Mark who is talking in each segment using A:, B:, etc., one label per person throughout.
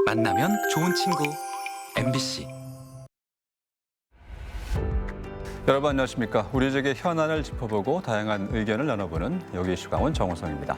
A: 만나면 좋은 친구 MBC.
B: 여러분 안녕하십니까? 우리 지역의 현안을 짚어보고 다양한 의견을 나눠보는 여기 시광원 정호성입니다.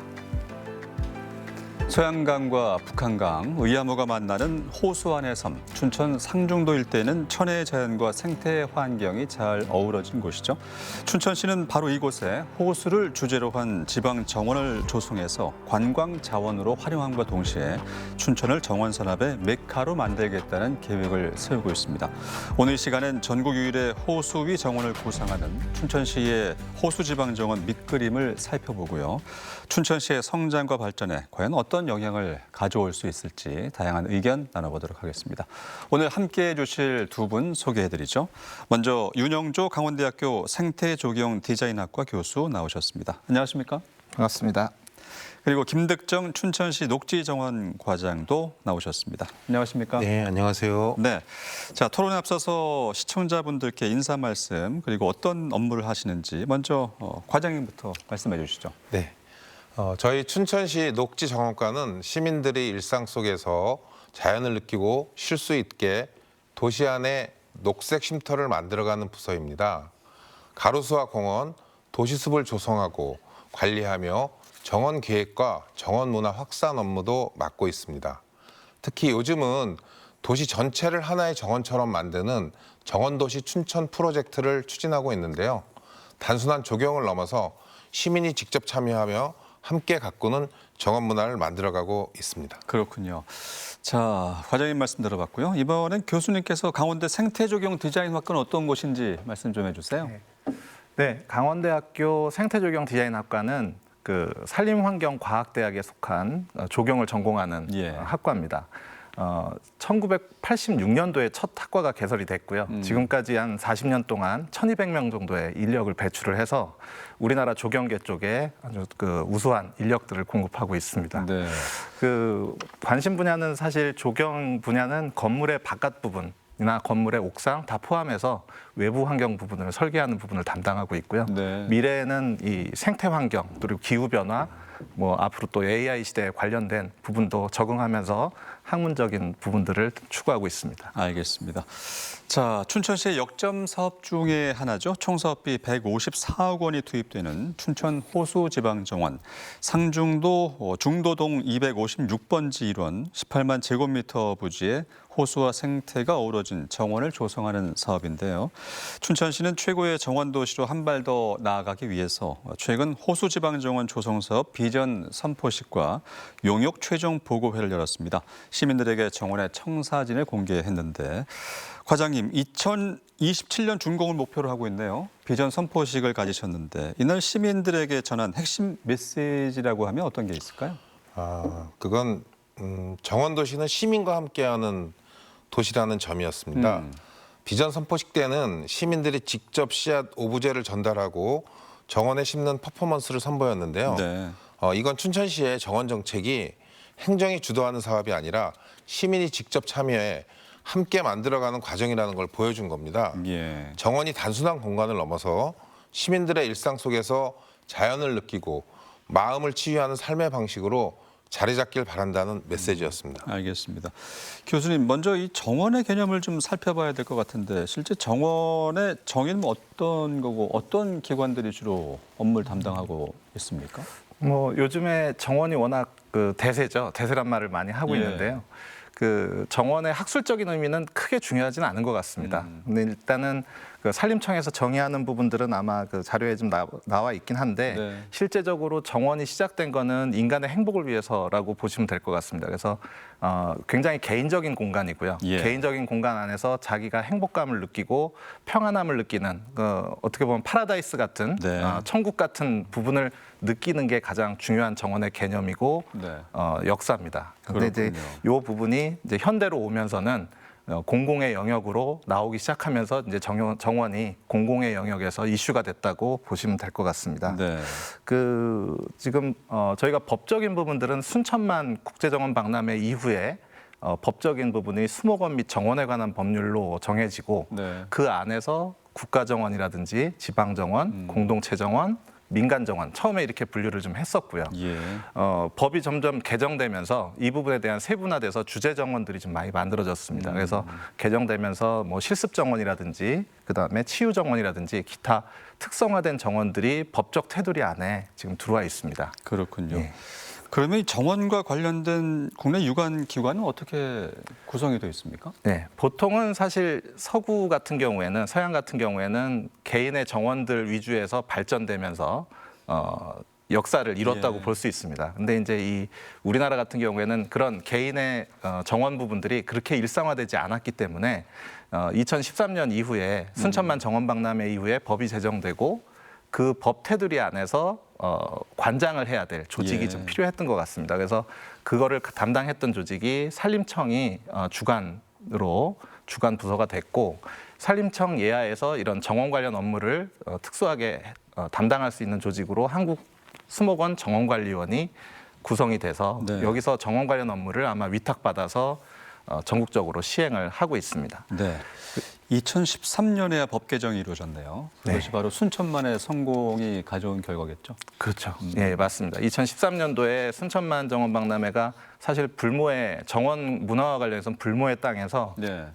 B: 소양강과 북한강, 의암호가 만나는 호수안의 섬, 춘천 상중도 일대는 천혜의 자연과 생태 환경이 잘 어우러진 곳이죠. 춘천시는 바로 이곳에 호수를 주제로 한 지방 정원을 조성해서 관광 자원으로 활용함과 동시에 춘천을 정원 산업의 메카로 만들겠다는 계획을 세우고 있습니다. 오늘 이 시간은 전국 유일의 호수 위 정원을 구상하는 춘천시의 호수 지방 정원 밑그림을 살펴보고요. 춘천시의 성장과 발전에 과연 어떤 영향을 가져올 수 있을지 다양한 의견 나눠보도록 하겠습니다. 오늘 함께해 주실 두 분 소개해드리죠. 먼저 윤영조 강원대학교 생태조경 디자인학과 교수 나오셨습니다. 안녕하십니까?
C: 반갑습니다.
B: 그리고 김득정 춘천시 녹지정원 과장도 나오셨습니다. 안녕하십니까?
C: 네, 안녕하세요.
B: 네, 자 토론에 앞서서 시청자분들께 인사 말씀 그리고 어떤 업무를 하시는지 먼저 과장님부터 말씀해 주시죠.
C: 네, 저희 춘천시 녹지정원과는 시민들이 일상 속에서 자연을 느끼고 쉴 수 있게 도시 안에 녹색 쉼터를 만들어가는 부서입니다. 가로수와 공원, 도시숲을 조성하고 관리하며 정원 계획과 정원 문화 확산 업무도 맡고 있습니다. 특히 요즘은 도시 전체를 하나의 정원처럼 만드는 정원도시 춘천 프로젝트를 추진하고 있는데요. 단순한 조경을 넘어서 시민이 직접 참여하며 함께 가꾸는 정원 문화를 만들어가고 있습니다.
B: 그렇군요. 자, 과장님 말씀 들어봤고요. 이번엔 교수님께서 강원대 생태조경 디자인학과는 어떤 곳인지 말씀 좀 해주세요.
D: 네, 강원대학교 생태조경 디자인학과는 그 산림환경과학대학에 속한 조경을 전공하는 학과입니다. 1986년도에 첫 학과가 개설이 됐고요. 지금까지 한 40년 동안 1,200명 정도의 인력을 배출을 해서 우리나라 조경계 쪽에 아주 그 우수한 인력들을 공급하고 있습니다.
B: 네.
D: 그 관심 분야는 사실 조경 분야는 건물의 바깥 부분이나 건물의 옥상 다 포함해서 외부 환경 부분을 설계하는 부분을 담당하고 있고요.
B: 네.
D: 미래에는 이 생태 환경 그리고 기후 변화 뭐 앞으로 또 AI 시대에 관련된 부분도 적응하면서 학문적인 부분들을 추구하고 있습니다.
B: 알겠습니다. 자, 춘천시의 역점 사업 중에 하나죠. 총 사업비 154억 원이 투입되는 춘천 호수지방정원 상중도 중도동 256번지 일원 18만 제곱미터 부지에 호수와 생태가 어우러진 정원을 조성하는 사업인데요. 춘천시는 최고의 정원 도시로 한 발 더 나아가기 위해서 최근 호수지방정원 조성 사업 비전 선포식과 용역 최종 보고회를 열었습니다. 시민들에게 정원의 청사진을 공개했는데 과장님, 2027년 준공을 목표로 하고 있네요. 비전 선포식을 가지셨는데 이날 시민들에게 전한 핵심 메시지라고 하면 어떤 게 있을까요?
C: 그건 정원 도시는 시민과 함께하는 도시라는 점이었습니다. 비전 선포식 때는 시민들이 직접 씨앗 오브제를 전달하고 정원에 심는 퍼포먼스를 선보였는데요.
B: 네.
C: 이건 춘천시의 정원 정책이 행정이 주도하는 사업이 아니라 시민이 직접 참여해 함께 만들어가는 과정이라는 걸 보여준 겁니다.
B: 예.
C: 정원이 단순한 공간을 넘어서 시민들의 일상 속에서 자연을 느끼고 마음을 치유하는 삶의 방식으로 자리 잡길 바란다는 메시지였습니다.
B: 알겠습니다. 교수님, 먼저 이 정원의 개념을 좀 살펴봐야 될 것 같은데 실제 정원의 정의는 어떤 거고 어떤 기관들이 주로 업무를 담당하고 있습니까?
D: 뭐 요즘에 정원이 워낙 그 대세죠. 대세란 말을 많이 하고 있는데요. 그 정원의 학술적인 의미는 크게 중요하지는 않은 것 같습니다. 근데 일단은 그 산림청에서 정의하는 부분들은 아마 그 자료에 좀 나와 있긴 한데
B: 네.
D: 실제적으로 정원이 시작된 거는 인간의 행복을 위해서라고 보시면 될 것 같습니다. 그래서 굉장히 개인적인 공간이고요.
B: 예.
D: 개인적인 공간 안에서 자기가 행복감을 느끼고 평안함을 느끼는 어떻게 보면 파라다이스 같은
B: 네.
D: 천국 같은 부분을 느끼는 게 가장 중요한 정원의 개념이고
B: 네.
D: 역사입니다. 근데 이제 이 부분이 이제 현대로 오면서는 공공의 영역으로 나오기 시작하면서 이제 정원이 공공의 영역에서 이슈가 됐다고 보시면 될 것 같습니다.
B: 네.
D: 그 지금 저희가 법적인 부분들은 순천만 국제정원 박람회 이후에 법적인 부분이 수목원 및 정원에 관한 법률로 정해지고
B: 네.
D: 그 안에서 국가정원이라든지 지방정원, 공동체정원, 민간 정원 처음에 이렇게 분류를 좀 했었고요.
B: 예.
D: 법이 점점 개정되면서 이 부분에 대한 세분화돼서 주재 정원들이 좀 많이 만들어졌습니다. 그래서 개정되면서 뭐 실습 정원이라든지 그다음에 치유 정원이라든지 기타 특성화된 정원들이 법적 테두리 안에 지금 들어와 있습니다.
B: 그렇군요.
D: 예.
B: 그러면 이 정원과 관련된 국내 유관 기관은 어떻게 구성이 되어 있습니까?
D: 네, 보통은 사실 서구 같은 경우에는 서양 같은 경우에는 개인의 정원들 위주에서 발전되면서 역사를 이뤘다고
B: 예.
D: 볼 수 있습니다. 근데 이제 이 우리나라 같은 경우에는 그런 개인의 정원 부분들이 그렇게 일상화되지 않았기 때문에 2013년 이후에 순천만 정원박람회 이후에 법이 제정되고 그 법 테두리 안에서 관장을 해야 될 조직이
B: 예.
D: 좀 필요했던 것 같습니다. 그래서 그거를 담당했던 조직이 산림청이 주관으로 주관 부서가 됐고 산림청 예하에서 이런 정원 관련 업무를 특수하게 담당할 수 있는 조직으로 한국수목원 정원관리원이 구성이 돼서
B: 네.
D: 여기서 정원 관련 업무를 아마 위탁받아서 전국적으로 시행을 하고 있습니다.
B: 네. 2013년에야 법 개정이 이루어졌네요. 그것이
D: 네.
B: 바로 순천만의 성공이 가져온 결과겠죠.
D: 그렇죠. 예, 맞습니다. 2013년도에 순천만 정원박람회가 사실 불모의 정원 문화와 관련해서 불모의 땅에서
B: 네.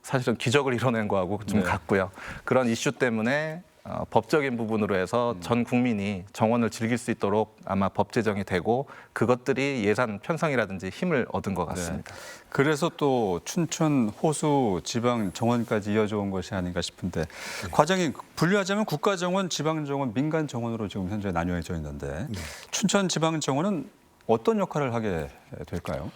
D: 사실은 기적을 이뤄낸 거하고 좀
B: 네.
D: 같고요. 그런 이슈 때문에 법적인 부분으로 해서 전 국민이 정원을 즐길 수 있도록 아마 법 제정이 되고 그것들이 예산 편성이라든지 힘을 얻은 것 같습니다.
B: 그래서 또 춘천 호수 지방 정원까지 이어져 온 것이 아닌가 싶은데 과정이 분류하자면 국가정원, 지방정원, 민간정원으로 지금 현재 나뉘어져 있는데 춘천 지방정원은 어떤 역할을 하게 될까요?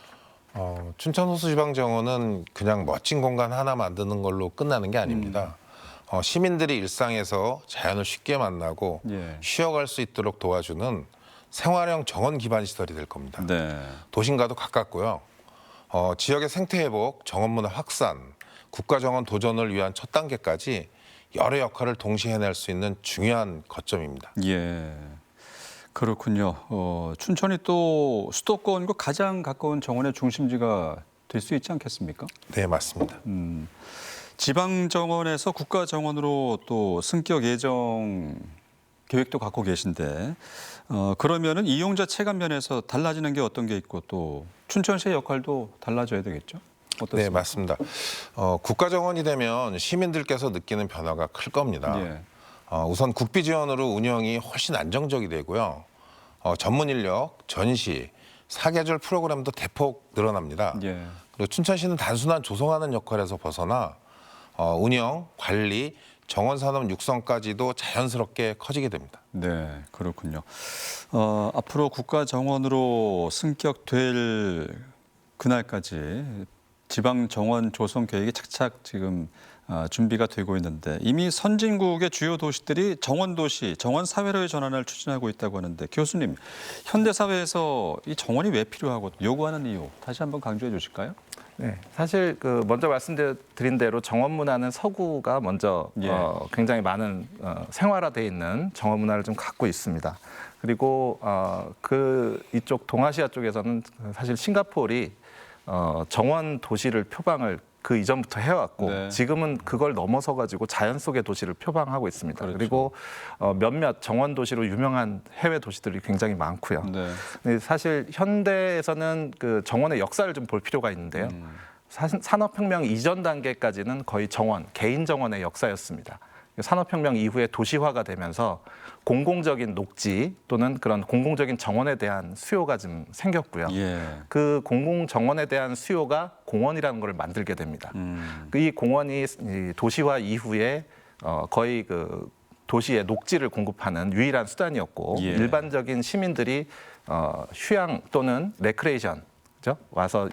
C: 춘천 호수지방정원은 그냥 멋진 공간 하나 만드는 걸로 끝나는 게 아닙니다. 시민들이 일상에서 자연을 쉽게 만나고
B: 예.
C: 쉬어갈 수 있도록 도와주는 생활형 정원 기반 시설이 될 겁니다.
B: 네.
C: 도심과도 가깝고요. 지역의 생태 회복, 정원문화 확산, 국가정원 도전을 위한 첫 단계까지 여러 역할을 동시에 해낼 수 있는 중요한 거점입니다.
B: 예. 그렇군요. 춘천이 또 수도권과 가장 가까운 정원의 중심지가 될 수 있지 않겠습니까?
C: 네, 맞습니다.
B: 지방정원에서 국가정원으로 또 승격 예정 계획도 갖고 계신데 그러면은 이용자 체감 면에서 달라지는 게 어떤 게 있고 또 춘천시의 역할도 달라져야 되겠죠? 어떻습니까?
C: 네, 맞습니다. 국가정원이 되면 시민들께서 느끼는 변화가 클 겁니다.
B: 예.
C: 우선 국비 지원으로 운영이 훨씬 안정적이 되고요. 전문 인력, 전시, 사계절 프로그램도 대폭 늘어납니다.
B: 예.
C: 그리고 춘천시는 단순한 조성하는 역할에서 벗어나 운영, 관리, 정원산업 육성까지도 자연스럽게 커지게 됩니다.
B: 네, 그렇군요. 앞으로 국가정원으로 승격될 그날까지 지방정원 조성 계획이 착착 지금 준비가 되고 있는데 이미 선진국의 주요 도시들이 정원도시, 정원사회로의 전환을 추진하고 있다고 하는데 교수님, 현대사회에서 이 정원이 왜 필요하고 요구하는 이유 다시 한번 강조해 주실까요?
D: 네, 사실 먼저 말씀드린 대로 정원 문화는 서구가 먼저
B: 예.
D: 굉장히 많은 생활화돼 있는 정원 문화를 좀 갖고 있습니다. 그리고 이쪽 동아시아 쪽에서는 사실 싱가포르이 정원 도시를 표방을 그 이전부터 해왔고
B: 네.
D: 지금은 그걸 넘어서 가지고 자연 속의 도시를 표방하고 있습니다.
B: 그렇죠.
D: 그리고 몇몇 정원 도시로 유명한 해외 도시들이 굉장히 많고요.
B: 네.
D: 근데 사실 현대에서는 그 정원의 역사를 좀 볼 필요가 있는데요. 산업혁명 이전 단계까지는 거의 정원, 개인 정원의 역사였습니다. 산업혁명 이후에 도시화가 되면서 공공적인 녹지 또는 그런 공공적인 정원에 대한 수요가 좀 생겼고요.
B: 예.
D: 그 공공 정원에 대한 수요가 공원이라는 걸 만들게 됩니다. 이 공원이 도시화 이후에 거의 그 도시의 녹지를 공급하는 유일한 수단이었고
B: 예.
D: 일반적인 시민들이 휴양 또는 레크레이션 와서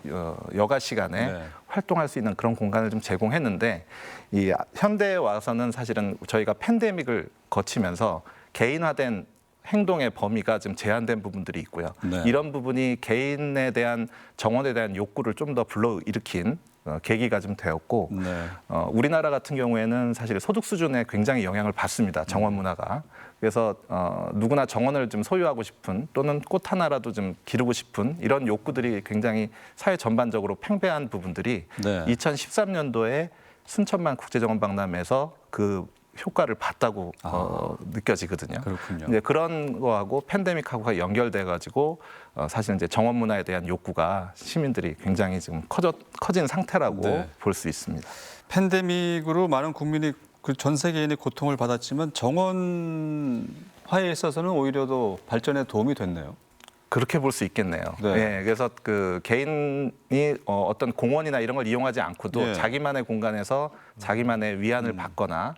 D: 여가 시간에
B: 네.
D: 활동할 수 있는 그런 공간을 좀 제공했는데 이 현대에 와서는 사실은 저희가 팬데믹을 거치면서 개인화된 행동의 범위가 좀 제한된 부분들이 있고요.
B: 네.
D: 이런 부분이 개인에 대한 정원에 대한 욕구를 좀 더 불러일으킨 계기가 좀 되었고
B: 네.
D: 우리나라 같은 경우에는 사실 소득 수준에 굉장히 영향을 받습니다. 정원 문화가. 그래서 누구나 정원을 좀 소유하고 싶은 또는 꽃 하나라도 좀 기르고 싶은 이런 욕구들이 굉장히 사회 전반적으로 팽배한 부분들이
B: 네.
D: 2013년도에 순천만 국제정원박람회에서 그 효과를 봤다고 느껴지거든요.
B: 그렇군요.
D: 이제 그런 거하고 팬데믹하고 연결돼 가지고 사실 이제 정원 문화에 대한 욕구가 시민들이 굉장히 지금 커진 상태라고
B: 네.
D: 볼 수 있습니다.
B: 팬데믹으로 많은 국민이 그 전 세계인이 고통을 받았지만 정원화에 있어서는 오히려 더 발전에 도움이 됐네요.
D: 그렇게 볼 수 있겠네요.
B: 네.
D: 예, 그래서 그 개인이 어떤 공원이나 이런 걸 이용하지 않고도
B: 예.
D: 자기만의 공간에서 자기만의 위안을 받거나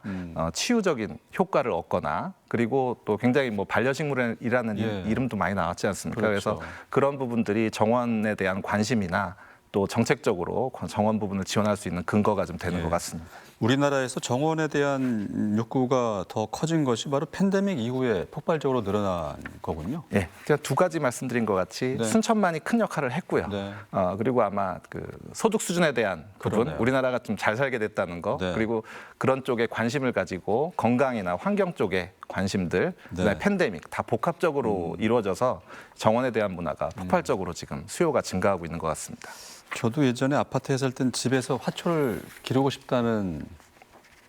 D: 치유적인 효과를 얻거나 그리고 또 굉장히 뭐 반려식물이라는
B: 예.
D: 이름도 많이 나왔지 않습니까?
B: 그렇죠.
D: 그래서 그런 부분들이 정원에 대한 관심이나 또 정책적으로 정원 부분을 지원할 수 있는 근거가 좀 되는
B: 예.
D: 것 같습니다.
B: 우리나라에서 정원에 대한 욕구가 더 커진 것이 바로 팬데믹 이후에 폭발적으로 늘어난 거군요.
D: 예, 제가 두 가지 말씀드린 것 같이
B: 네.
D: 순천만이 큰 역할을 했고요.
B: 네.
D: 그리고 아마 그 소득 수준에 대한 부분,
B: 그러네요.
D: 우리나라가 좀 잘 살게 됐다는 거,
B: 네.
D: 그리고 그런 쪽에 관심을 가지고 건강이나 환경 쪽에 관심들, 그다음에
B: 네.
D: 팬데믹 다 복합적으로 이루어져서 정원에 대한 문화가 폭발적으로 지금 수요가 증가하고 있는 것 같습니다.
B: 저도 예전에 아파트에 살 땐 집에서 화초를 기르고 싶다는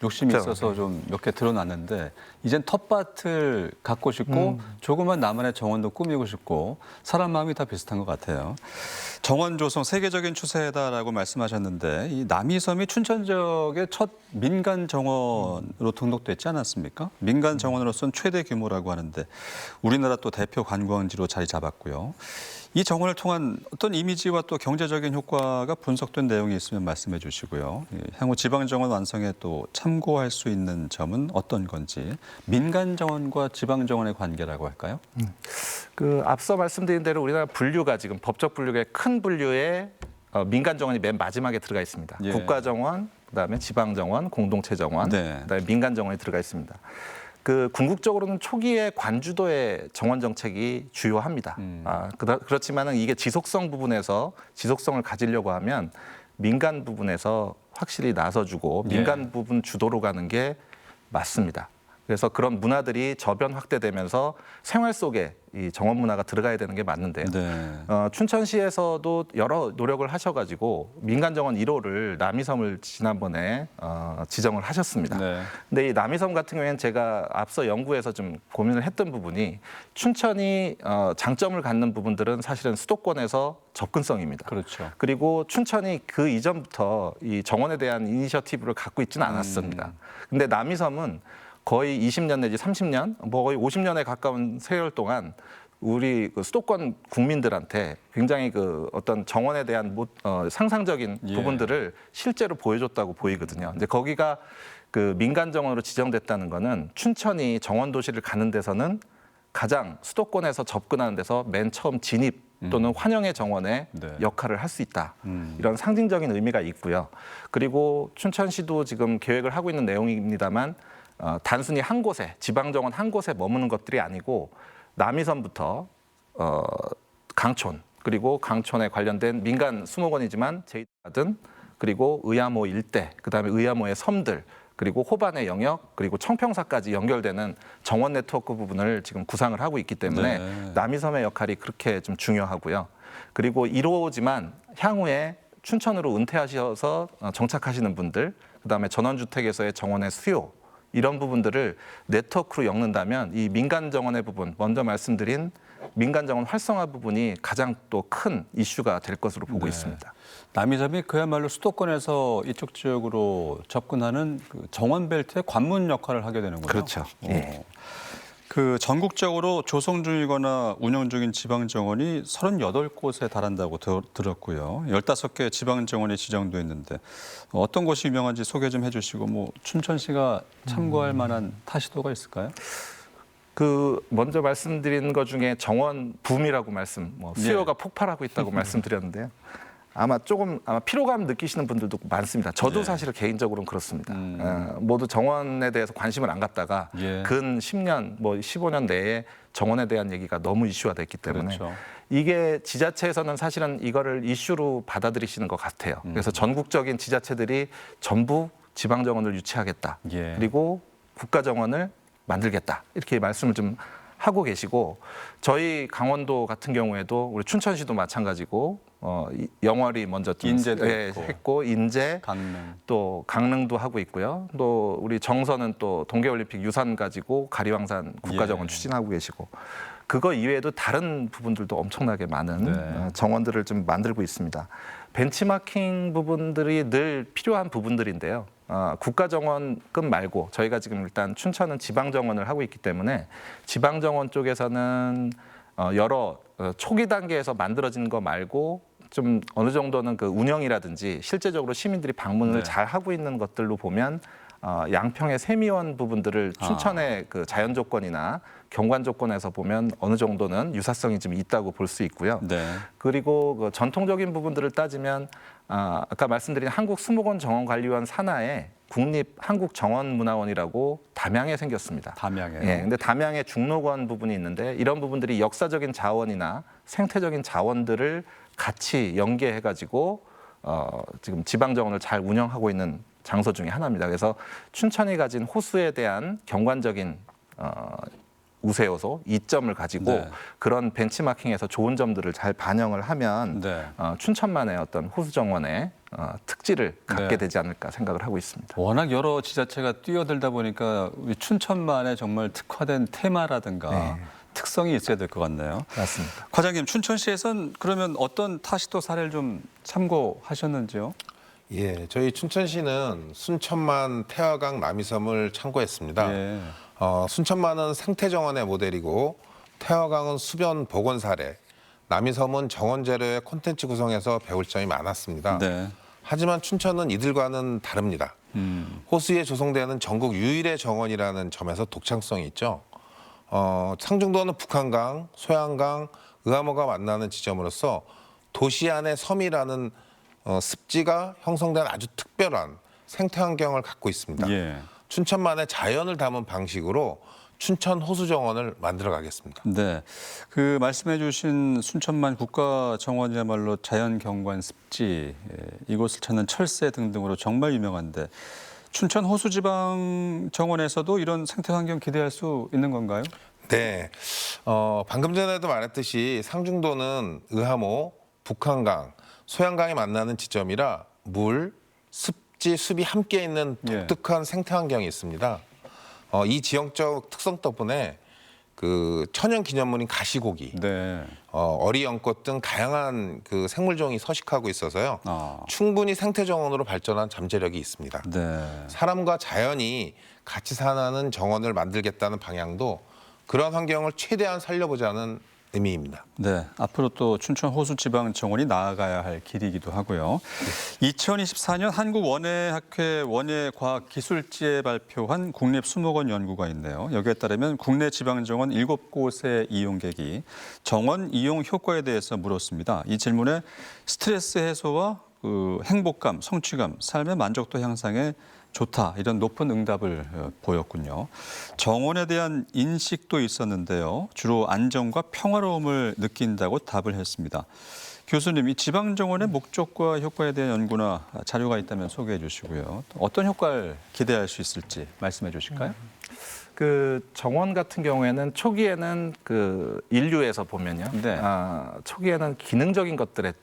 B: 욕심이
D: 그렇죠.
B: 있어서 좀 몇 개 들어놨는데 이젠 텃밭을 갖고 싶고 조그만 나만의 정원도 꾸미고 싶고 사람 마음이 다 비슷한 것 같아요. 정원 조성 세계적인 추세다라고 말씀하셨는데 이 남이섬이 춘천 지역의 첫 민간 정원으로 등록됐지 않았습니까? 민간 정원으로서는 최대 규모라고 하는데 우리나라 또 대표 관광지로 자리 잡았고요. 이 정원을 통한 어떤 이미지와 또 경제적인 효과가 분석된 내용이 있으면 말씀해 주시고요. 향후 지방정원 완성에 또 참고할 수 있는 점은 어떤 건지 민간정원과 지방정원의 관계라고 할까요?
D: 그 앞서 말씀드린 대로 우리나라 분류가 지금 법적 분류의 큰 분류에 민간 정원이 맨 마지막에 들어가 있습니다.
B: 예.
D: 국가 정원, 그다음에 지방 정원, 공동체 정원,
B: 네.
D: 그다음에 민간 정원이 들어가 있습니다. 그 궁극적으로는 초기에 관주도의 정원 정책이 주요합니다. 그렇지만은 이게 지속성 부분에서 지속성을 가지려고 하면 민간 부분에서 확실히 나서주고
B: 예.
D: 민간 부분 주도로 가는 게 맞습니다. 그래서 그런 문화들이 저변 확대되면서 생활 속에 이 정원 문화가 들어가야 되는 게 맞는데요.
B: 네.
D: 춘천시에서도 여러 노력을 하셔가지고 민간 정원 1호를 남이섬을 지난번에 지정을 하셨습니다.
B: 네.
D: 근데 이 남이섬 같은 경우에는 제가 앞서 연구에서 좀 고민을 했던 부분이 춘천이 장점을 갖는 부분들은 사실은 수도권에서 접근성입니다.
B: 그렇죠.
D: 그리고 춘천이 그 이전부터 이 정원에 대한 이니셔티브를 갖고 있지는 않았습니다. 근데 남이섬은 거의 20년 내지 30년, 뭐 거의 50년에 가까운 세월 동안 우리 그 수도권 국민들한테 굉장히 그 어떤 정원에 대한 상상적인
B: 예.
D: 부분들을 실제로 보여줬다고 보이거든요. 근데 거기가 그 민간 정원으로 지정됐다는 거는 춘천이 정원 도시를 가는 데서는 가장 수도권에서 접근하는 데서 맨 처음 진입 또는 환영의 정원의
B: 네.
D: 역할을 할 수 있다. 이런 상징적인 의미가 있고요. 그리고 춘천시도 지금 계획을 하고 있는 내용입니다만 단순히 한 곳에 지방정원 한 곳에 머무는 것들이 아니고 남이섬부터 강촌 그리고 강촌에 관련된 민간 수목원이지만 제2가든 그리고 의암호 일대 그다음에 의암호의 섬들 그리고 호반의 영역 그리고 청평사까지 연결되는 정원 네트워크 부분을 지금 구상을 하고 있기 때문에
B: 네.
D: 남이섬의 역할이 그렇게 좀 중요하고요. 그리고 1호지만 향후에 춘천으로 은퇴하셔서 정착하시는 분들 그다음에 전원주택에서의 정원의 수요 이런 부분들을 네트워크로 엮는다면 이 민간 정원의 부분, 먼저 말씀드린 민간 정원 활성화 부분이 가장 또 큰 이슈가 될 것으로 보고
B: 네.
D: 있습니다.
B: 남이섬이 그야말로 수도권에서 이쪽 지역으로 접근하는 그 정원 벨트의 관문 역할을 하게 되는군요.
D: 그렇죠. 예.
B: 그 전국적으로 조성 중이거나 운영 중인 지방 정원이 38곳에 달한다고 들었고요. 15개 지방 정원이 지정돼 있는데 어떤 곳이 유명한지 소개 좀 해주시고 뭐 춘천시가 참고할 만한 타시도가 있을까요?
D: 그 먼저 말씀드린 것 중에 정원 붐이라고 수요가 폭발하고 있다고 말씀드렸는데요. 아마 피로감 느끼시는 분들도 많습니다. 저도
B: 예.
D: 사실 개인적으로는 그렇습니다. 모두 정원에 대해서 관심을 안 갖다가
B: 예.
D: 근 10년, 15년 내에 정원에 대한 얘기가 너무 이슈화 됐기 때문에
B: 그렇죠.
D: 이게 지자체에서는 사실은 이거를 이슈로 받아들이시는 것 같아요. 그래서 전국적인 지자체들이 전부 지방정원을 유치하겠다.
B: 예.
D: 그리고 국가정원을 만들겠다. 이렇게 말씀을 좀 하고 계시고 저희 강원도 같은 경우에도 우리 춘천시도 마찬가지고 영월이 먼저 좀
B: 인제도
D: 했고 인제
B: 강릉.
D: 또 강릉도 하고 있고요. 또 우리 정선은 또 동계올림픽 유산 가지고 가리왕산 국가정원
B: 예.
D: 추진하고 계시고 그거 이외에도 다른 부분들도 엄청나게 많은
B: 네.
D: 정원들을 좀 만들고 있습니다. 벤치마킹 부분들이 늘 필요한 부분들인데요. 국가정원급 말고 저희가 지금 일단 춘천은 지방정원을 하고 있기 때문에 지방정원 쪽에서는 여러 초기 단계에서 만들어진 거 말고 좀 어느 정도는 그 운영이라든지 실제적으로 시민들이 방문을
B: 네.
D: 잘 하고 있는 것들로 보면 양평의 세미원 부분들을 춘천의 그 자연 조건이나 경관 조건에서 보면 어느 정도는 유사성이 좀 있다고 볼 수 있고요.
B: 네.
D: 그리고 그 전통적인 부분들을 따지면 아까 말씀드린 한국수목원정원관리원 산하에 국립한국정원문화원이라고 담양에 생겼습니다.
B: 담양에.
D: 예, 근데 담양에 중록원 부분이 있는데 이런 부분들이 역사적인 자원이나 생태적인 자원들을 같이 연계해가지고 지금 지방정원을 잘 운영하고 있는 장소 중에 하나입니다. 그래서 춘천이 가진 호수에 대한 경관적인 우세 요소, 이점을 가지고
B: 네.
D: 그런 벤치마킹에서 좋은 점들을 잘 반영을 하면
B: 네.
D: 춘천만의 어떤 호수정원의 특질을 갖게
B: 네.
D: 되지 않을까 생각을 하고 있습니다.
B: 워낙 여러 지자체가 뛰어들다 보니까 우리 춘천만의 정말 특화된 테마라든가
D: 네.
B: 특성이 있어야 될 것 같네요.
D: 맞습니다.
B: 과장님, 춘천시에서는 그러면 어떤 타시도 사례를 좀 참고하셨는지요?
C: 예, 저희 춘천시는 순천만, 태화강, 남이섬을 참고했습니다.
B: 예.
C: 순천만은 생태정원의 모델이고 태화강은 수변 복원 사례, 남이섬은 정원 재료의 콘텐츠 구성에서 배울 점이 많았습니다.
B: 네.
C: 하지만 춘천은 이들과는 다릅니다. 호수에 조성되는 전국 유일의 정원이라는 점에서 독창성이 있죠. 상중도는 북한강, 소양강, 의암호가 만나는 지점으로서 도시 안의 섬이라는 습지가 형성된 아주 특별한 생태 환경을 갖고 있습니다.
B: 예.
C: 춘천만의 자연을 담은 방식으로 춘천 호수정원을 만들어 가겠습니다.
B: 네. 그 말씀해 주신 순천만 국가정원이야말로 자연경관 습지, 이곳을 찾는 철새 등등으로 정말 유명한데 춘천 호수지방정원에서도 이런 생태환경 기대할 수 있는 건가요?
C: 네. 방금 전에도 말했듯이 상중도는 의암호, 북한강, 소양강이 만나는 지점이라 물, 습지, 숲이 함께 있는 독특한 생태 환경이 있습니다. 이 지형적 특성 덕분에 그 천연 기념물인 가시고기,
B: 네.
C: 어리 연꽃 등 다양한 그 생물종이 서식하고 있어서요.
B: 아.
C: 충분히 생태 정원으로 발전한 잠재력이 있습니다.
B: 네.
C: 사람과 자연이 같이 사는 정원을 만들겠다는 방향도 그런 환경을 최대한 살려보자는 의미입니다.
B: 네, 앞으로 또 춘천 호수지방정원이 나아가야 할 길이기도 하고요. 2024년 한국원예학회 원예과학기술지에 발표한 국립수목원 연구가 있네요. 여기에 따르면 국내 지방정원 7곳의 이용객이 정원 이용 효과에 대해서 물었습니다. 이 질문에 스트레스 해소와 그 행복감, 성취감, 삶의 만족도 향상에 좋다, 이런 높은 응답을 보였군요. 정원에 대한 인식도 있었는데요. 주로 안정과 평화로움을 느낀다고 답을 했습니다. 교수님, 이 지방정원의 목적과 효과에 대한 연구나 자료가 있다면 소개해 주시고요. 어떤 효과를 기대할 수 있을지 말씀해 주실까요?
D: 그 정원 같은 경우에는 초기에는 그 인류에서 보면요.
B: 네.
D: 초기에는 기능적인 것들에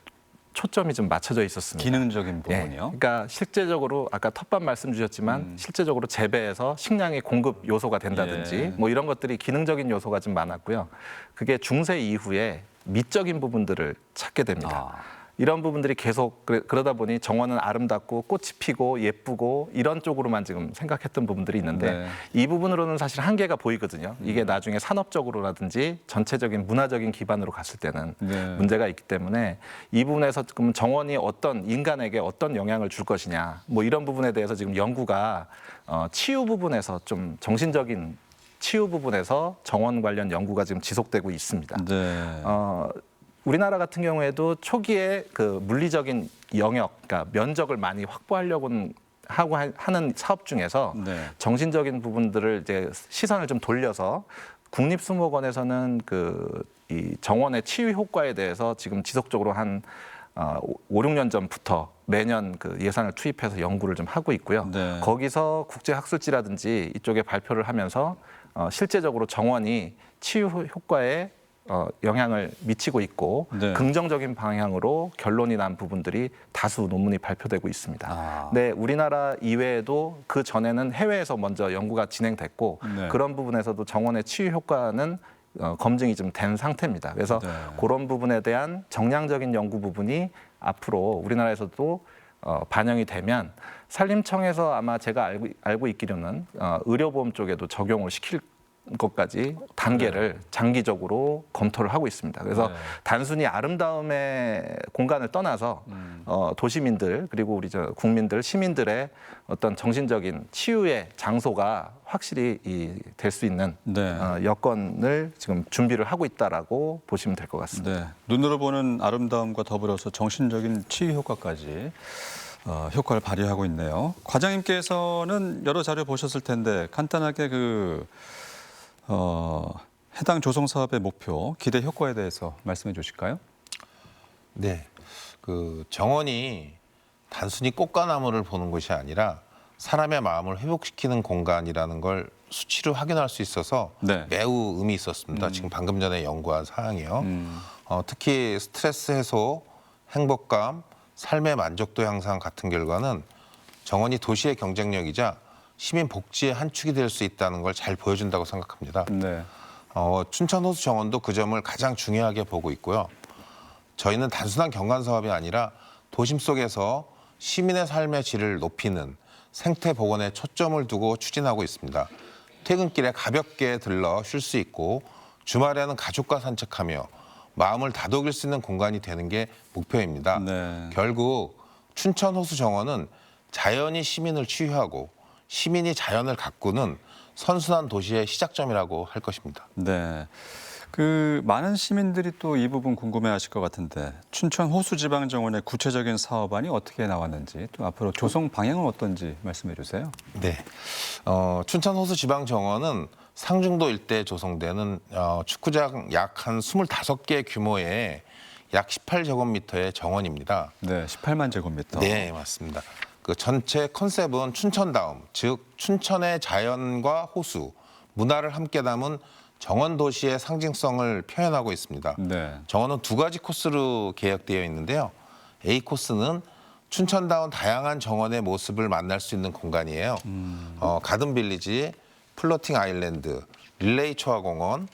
D: 초점이 좀 맞춰져 있었습니다.
B: 기능적인
D: 예,
B: 부분이요.
D: 그러니까 실제적으로 아까 텃밭 말씀 주셨지만 실제적으로 재배에서 식량의 공급 요소가 된다든지
B: 예.
D: 뭐 이런 것들이 기능적인 요소가 좀 많았고요. 그게 중세 이후에 미적인 부분들을 찾게 됩니다. 이런 부분들이 계속 그러다 보니 정원은 아름답고 꽃이 피고 예쁘고 이런 쪽으로만 지금 생각했던 부분들이 있는데
B: 네.
D: 이 부분으로는 사실 한계가 보이거든요. 이게 나중에 산업적으로라든지 전체적인 문화적인 기반으로 갔을 때는
B: 네.
D: 문제가 있기 때문에 이 부분에서 지금 정원이 어떤 인간에게 어떤 영향을 줄 것이냐 뭐 이런 부분에 대해서 지금 연구가 치유 부분에서 좀 정신적인 치유 부분에서 정원 관련 연구가 지금 지속되고 있습니다.
B: 네.
D: 우리나라 같은 경우에도 초기에 그 물리적인 영역, 그러니까 면적을 많이 확보하려고 하고 하는 사업 중에서
B: 네.
D: 정신적인 부분들을 이제 시선을 좀 돌려서 국립수목원에서는 그 이 정원의 치유 효과에 대해서 지금 지속적으로 한 5, 6년 전부터 매년 그 예산을 투입해서 연구를 좀 하고 있고요.
B: 네.
D: 거기서 국제학술지라든지 이쪽에 발표를 하면서 실제적으로 정원이 치유 효과에 영향을 미치고 있고
B: 네.
D: 긍정적인 방향으로 결론이 난 부분들이 다수 논문이 발표되고 있습니다.
B: 아.
D: 네, 우리나라 이외에도 그 전에는 해외에서 먼저 연구가 진행됐고
B: 네.
D: 그런 부분에서도 정원의 치유 효과는 검증이 좀 된 상태입니다. 그래서
B: 네.
D: 그런 부분에 대한 정량적인 연구 부분이 앞으로 우리나라에서도 반영이 되면 산림청에서 아마 제가 알고 있기로는 의료보험 쪽에도 적용을 시킬 것까지 단계를 장기적으로 검토를 하고 있습니다. 그래서
B: 네.
D: 단순히 아름다움의 공간을 떠나서 도시민들 그리고 우리 국민들, 시민들의 어떤 정신적인 치유의 장소가 확실히 될 수 있는
B: 네.
D: 여건을 지금 준비를 하고 있다라고 보시면 될 것 같습니다.
B: 네. 눈으로 보는 아름다움과 더불어서 정신적인 치유 효과까지 효과를 발휘하고 있네요. 과장님께서는 여러 자료 보셨을 텐데 간단하게 해당 조성 사업의 목표, 기대 효과에 대해서 말씀해 주실까요?
C: 네, 그 정원이 단순히 꽃과 나무를 보는 것이 아니라 사람의 마음을 회복시키는 공간이라는 걸 수치로 확인할 수 있어서
B: 네.
C: 매우 의미 있었습니다. 지금 방금 전에 연구한 사항이요. 특히 스트레스 해소, 행복감, 삶의 만족도 향상 같은 결과는 정원이 도시의 경쟁력이자 시민 복지의 한 축이 될 수 있다는 걸 잘 보여준다고 생각합니다.
B: 네.
C: 춘천 호수 정원도 그 점을 가장 중요하게 보고 있고요. 저희는 단순한 경관 사업이 아니라 도심 속에서 시민의 삶의 질을 높이는 생태 복원에 초점을 두고 추진하고 있습니다. 퇴근길에 가볍게 들러 쉴 수 있고 주말에는 가족과 산책하며 마음을 다독일 수 있는 공간이 되는 게 목표입니다.
B: 네.
C: 결국 춘천 호수 정원은 자연이 시민을 치유하고 시민이 자연을 가꾸는 선순환 도시의 시작점이라고 할 것입니다.
B: 네. 많은 시민들이 또 이 부분 궁금해하실 것 같은데 춘천 호수지방정원의 구체적인 사업안이 어떻게 나왔는지 또 앞으로 조성 방향은 어떤지 말씀해 주세요.
C: 네, 춘천 호수지방정원은 상중도 일대에 조성되는 축구장 약 한 25개 규모의 약 18제곱미터의 정원입니다.
B: 네, 18만 제곱미터.
C: 네, 맞습니다. 그 전체 컨셉은 춘천다움, 즉 춘천의 자연과 호수, 문화를 함께 담은 정원 도시의 상징성을 표현하고 있습니다.
B: 네.
C: 정원은 두 가지 코스로 계획되어 있는데요. A 코스는 춘천다운 다양한 정원의 모습을 만날 수 있는 공간이에요. 가든빌리지, 플로팅 아일랜드, 릴레이 초화공원,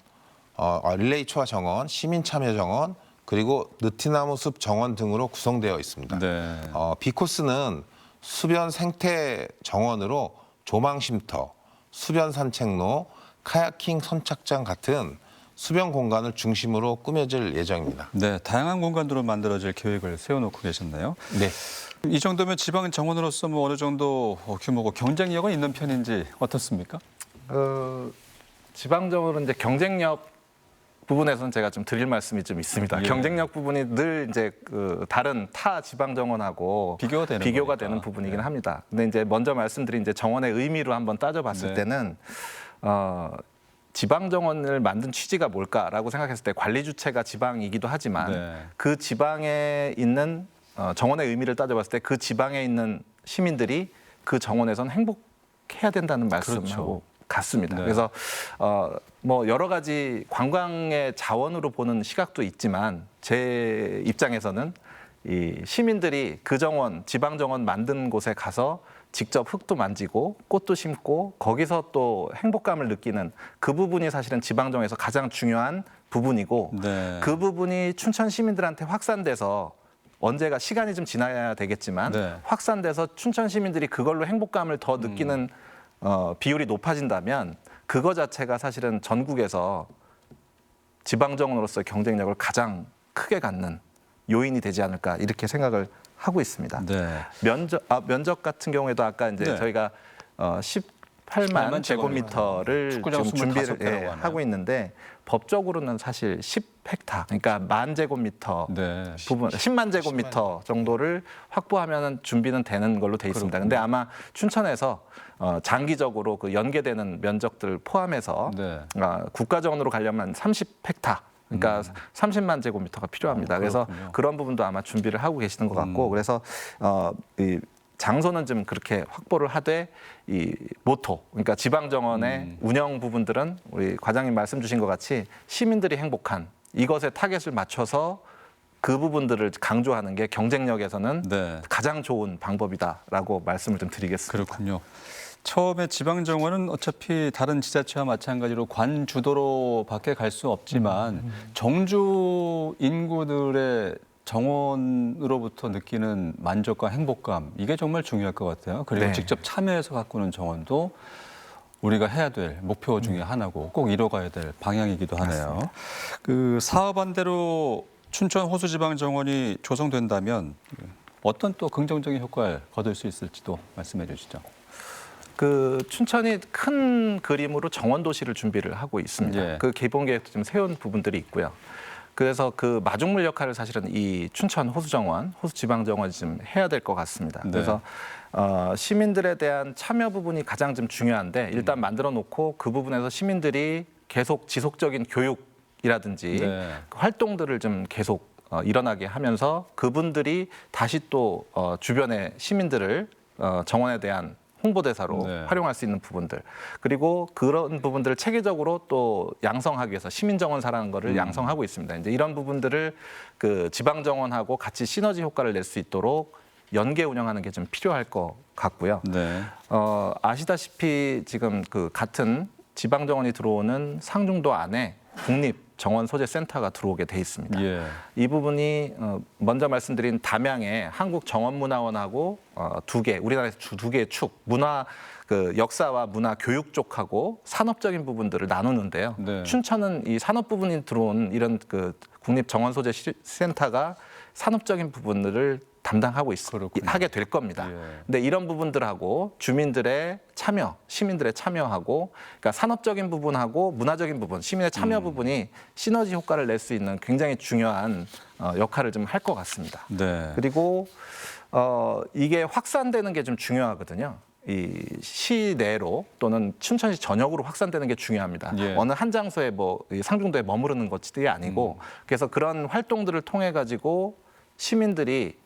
C: 릴레이 초화 정원, 시민참여 정원, 그리고 느티나무 숲 정원 등으로 구성되어 있습니다.
B: 네.
C: B 코스는 수변 생태 정원으로 조망 쉼터, 수변 산책로, 카야킹 선착장 같은 수변 공간을 중심으로 꾸며질 예정입니다.
B: 네, 다양한 공간으로 만들어질 계획을 세워놓고 계셨네요.
C: 네.
B: 이 정도면 지방 정원으로서 뭐 어느 정도 규모고 경쟁력은 있는 편인지 어떻습니까?
D: 지방정원은 이제 경쟁력 부분에서는 제가 좀 드릴 말씀이 좀 있습니다.
B: 예.
D: 경쟁력 부분이 늘 이제 다른 타 지방정원하고
B: 비교가 되는 거니까.
D: 부분이긴
B: 네.
D: 합니다. 근데 이제 먼저 말씀드린 이제 정원의 의미로 한번 따져봤을
B: 네.
D: 때는 지방정원을 만든 취지가 뭘까라고 생각했을 때 관리 주체가 지방이기도 하지만
B: 네.
D: 그 지방에 있는 정원의 의미를 따져봤을 때 그 지방에 있는 시민들이 그 정원에선 행복해야 된다는 말씀하고
B: 그렇죠.
D: 같습니다.
B: 네.
D: 그래서 뭐 여러 가지 관광의 자원으로 보는 시각도 있지만 제 입장에서는 이 시민들이 그 정원, 지방 정원 만든 곳에 가서 직접 흙도 만지고 꽃도 심고 거기서 또 행복감을 느끼는 그 부분이 사실은 지방정에서 가장 중요한 부분이고
B: 네.
D: 그 부분이 춘천 시민들한테 확산돼서 언제가 시간이 좀 지나야 되겠지만
B: 네.
D: 확산돼서 춘천 시민들이 그걸로 행복감을 더 느끼는 비율이 높아진다면 그거 자체가 사실은 전국에서 지방정원으로서의 경쟁력을 가장 크게 갖는 요인이 되지 않을까 이렇게 생각을 하고 있습니다.
B: 네.
D: 면적 같은 경우에도 아까 이제
B: 네.
D: 저희가 18만 제곱미터를
B: 축구장
D: 지금 준비를
B: 25 개라고 하네요.
D: 하고 있는데 법적으로는 사실 10헥타 그러니까 1만 제곱미터
B: 네.
D: 부분 10만 제곱미터 정도를 확보하면 준비는 되는 걸로 돼 있습니다. 근데 아마 춘천에서 장기적으로 그 연계되는 면적들을 포함해서
B: 네.
D: 국가정원으로 가려면 30헥타 그러니까 30만 제곱미터가 필요합니다. 그래서
B: 그렇군요.
D: 그런 부분도 아마 준비를 하고 계시는 것 같고 그래서 이 장소는 좀 그렇게 확보를 하되 이 모토 그러니까 지방정원의 운영 부분들은 우리 과장님 말씀 주신 것 같이 시민들이 행복한 이것에 타겟을 맞춰서 그 부분들을 강조하는 게 경쟁력에서는
B: 네.
D: 가장 좋은 방법이다라고 말씀을 좀 드리겠습니다.
B: 그렇군요. 처음에 지방정원은 어차피 다른 지자체와 마찬가지로 관주도로밖에 갈 수 없지만 정주 인구들의 정원으로부터 느끼는 만족과 행복감 이게 정말 중요할 것 같아요. 그리고
D: 네.
B: 직접 참여해서 가꾸는 정원도 우리가 해야 될 목표 중에 하나고 꼭 이뤄가야 될 방향이기도 하네요. 그 사업안대로 춘천 호수지방정원이 조성된다면 어떤 또 긍정적인 효과를 거둘 수 있을지도 말씀해 주시죠.
D: 그 춘천이 큰 그림으로 정원 도시를 준비를 하고 있습니다.
B: 예.
D: 그 기본 계획도 좀 세운 부분들이 있고요. 그래서 그 마중물 역할을 사실은 이 춘천 호수정원, 호수지방정원이 좀 해야 될 것 같습니다.
B: 네.
D: 그래서 시민들에 대한 참여 부분이 가장 좀 중요한데 일단 만들어 놓고 그 부분에서 시민들이 계속 지속적인 교육이라든지
B: 네.
D: 그 활동들을 좀 계속 일어나게 하면서 그분들이 다시 또 주변의 시민들을 정원에 대한 홍보대사로
B: 네.
D: 활용할 수 있는 부분들 그리고 그런 부분들을 체계적으로 또 양성하기 위해서 시민정원사라는 거를 양성하고 있습니다. 이제 이런 부분들을 그 지방정원하고 같이 시너지 효과를 낼 수 있도록 연계 운영하는 게 좀 필요할 것 같고요.
B: 네.
D: 아시다시피 지금 그 같은 지방정원이 들어오는 상중도 안에 국립정원소재센터가 들어오게 돼 있습니다.
B: 예.
D: 이 부분이 먼저 말씀드린 담양의 한국정원문화원하고 두 개, 우리나라에서 두 개의 축, 문화 그 역사와 문화 교육 쪽하고 산업적인 부분들을 나누는데요.
B: 네.
D: 춘천은 이 산업 부분이 들어온 이런 그 국립정원소재센터가 산업적인 부분들을 담당하고
B: 그렇군요.
D: 하게 될 겁니다.
B: 예.
D: 근데 이런 부분들하고 주민들의 참여, 시민들의 참여하고 그러니까 산업적인 부분하고 문화적인 부분, 시민의 참여 부분이 시너지 효과를 낼 수 있는 굉장히 중요한 역할을 좀 할 것 같습니다.
B: 네.
D: 그리고 이게 확산되는 게 좀 중요하거든요. 이 시내로 또는 춘천시 전역으로 확산되는 게 중요합니다.
B: 예.
D: 어느 한 장소에 이 상중도에 머무르는 것들이 아니고 그래서 그런 활동들을 통해 가지고 시민들이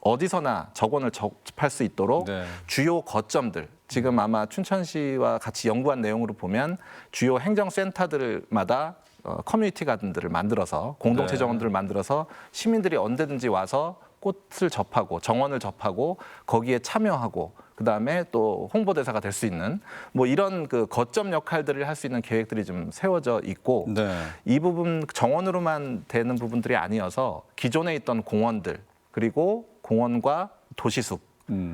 D: 어디서나 정원을 접할 수 있도록
B: 네.
D: 주요 거점들 지금 아마 춘천시와 같이 연구한 내용으로 보면 주요 행정센터들마다 커뮤니티 가든들을 만들어서 공동체
B: 네.
D: 정원들을 만들어서 시민들이 언제든지 와서 꽃을 접하고 정원을 접하고 거기에 참여하고 그다음에 또 홍보대사가 될 수 있는 뭐 이런 그 거점 역할들을 할 수 있는 계획들이 좀 세워져 있고
B: 네.
D: 이 부분 정원으로만 되는 부분들이 아니어서 기존에 있던 공원들 그리고 공원과 도시숲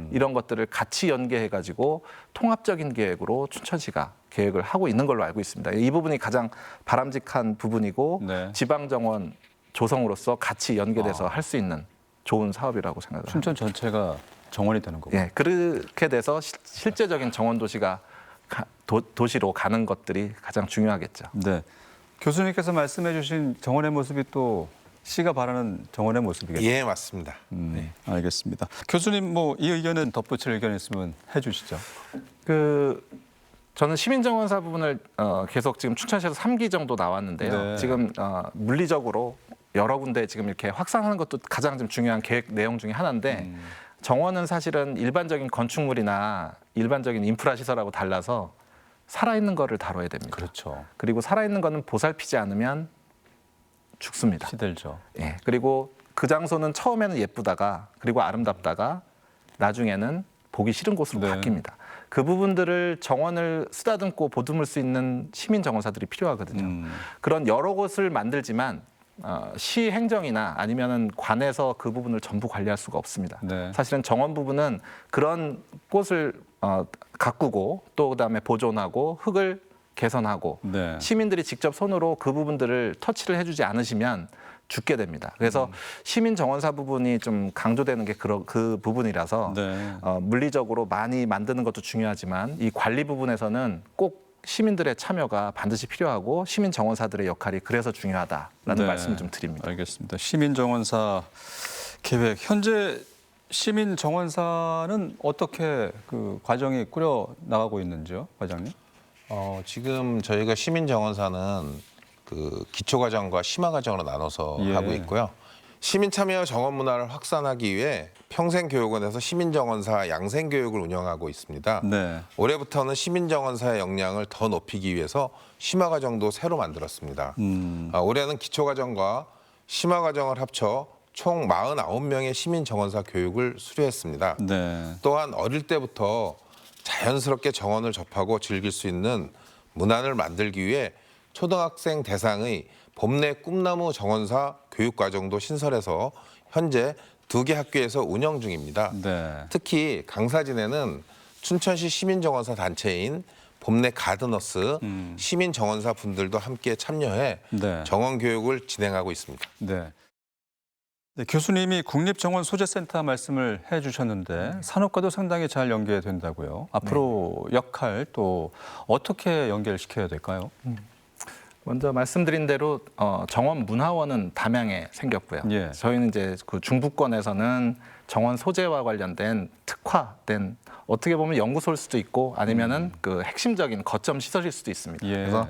D: 이런 것들을 같이 연계해가지고 통합적인 계획으로 춘천시가 계획을 하고 있는 걸로 알고 있습니다. 이 부분이 가장 바람직한 부분이고
B: 네.
D: 지방정원 조성으로서 같이 연계돼서 할 수 있는 좋은 사업이라고 생각을 합니다.
B: 춘천 전체가 정원이 되는 거고.
D: 예, 그렇게 돼서 실제적인 정원 도시가 도시로 가는 것들이 가장 중요하겠죠.
B: 네. 교수님께서 말씀해 주신 정원의 모습이 또 시가 바라는 정원의 모습이겠죠.
C: 예, 맞습니다. 네.
B: 알겠습니다. 교수님 뭐 이 의견은 덧붙일 의견 있으면 해 주시죠.
D: 저는 시민정원사 부분을 계속 지금 춘천시에서 3기 정도 나왔는데요.
B: 네.
D: 지금 물리적으로 여러 군데 지금 이렇게 확산하는 것도 가장 좀 중요한 계획 내용 중에 하나인데 정원은 사실은 일반적인 건축물이나 일반적인 인프라 시설하고 달라서 살아있는 거를 다뤄야 됩니다.
B: 그렇죠.
D: 그리고 살아있는 거는 보살피지 않으면 죽습니다.
B: 시들죠.
D: 예, 그리고 그 장소는 처음에는 예쁘다가 그리고 아름답다가 나중에는 보기 싫은 곳으로
B: 네.
D: 바뀝니다. 그 부분들을 정원을 쓰다듬고 보듬을 수 있는 시민 정원사들이 필요하거든요. 그런 여러 곳을 만들지만 시 행정이나 아니면은 관에서 그 부분을 전부 관리할 수가 없습니다.
B: 네.
D: 사실은 정원 부분은 그런 꽃을 가꾸고 또 그다음에 보존하고 흙을 개선하고
B: 네.
D: 시민들이 직접 손으로 그 부분들을 터치를 해주지 않으시면 죽게 됩니다. 그래서 시민 정원사 부분이 좀 강조되는 게 그 부분이라서
B: 네.
D: 물리적으로 많이 만드는 것도 중요하지만 이 관리 부분에서는 꼭 시민들의 참여가 반드시 필요하고 시민 정원사들의 역할이 그래서 중요하다라는
B: 네.
D: 말씀을 좀 드립니다.
B: 알겠습니다. 시민 정원사 계획 현재 시민 정원사는 어떻게 그 과정이 꾸려 나가고 있는지요, 과장님?
C: 지금 저희가 시민정원사는 그 기초과정과 심화과정으로 나눠서
B: 예.
C: 하고 있고요. 시민 참여 정원 문화를 확산하기 위해 평생교육원에서 시민정원사 양생교육을 운영하고 있습니다.
B: 네.
C: 올해부터는 시민정원사의 역량을 더 높이기 위해서 심화과정도 새로 만들었습니다. 올해는 기초과정과 심화과정을 합쳐 총 49명의 시민정원사 교육을 수료했습니다.
B: 네.
C: 또한 어릴 때부터 자연스럽게 정원을 접하고 즐길 수 있는 문화를 만들기 위해 초등학생 대상의 봄내 꿈나무 정원사 교육과정도 신설해서 현재 2개 학교에서 운영 중입니다.
B: 네.
C: 특히 강사진에는 춘천시 시민정원사 단체인 봄내 가드너스 시민정원사 분들도 함께 참여해
B: 네.
C: 정원 교육을 진행하고 있습니다.
B: 네. 네, 교수님이 국립정원소재센터 말씀을 해주셨는데 산업과도 상당히 잘 연계된다고요. 앞으로 역할 또 어떻게 연결시켜야 될까요?
D: 먼저 말씀드린 대로 정원 문화원은 담양에 생겼고요.
B: 예.
D: 저희는 이제 그 중부권에서는 정원 소재와 관련된 특화된 어떻게 보면 연구소일 수도 있고 아니면은 그 핵심적인 거점 시설일 수도 있습니다.
B: 예.
D: 그래서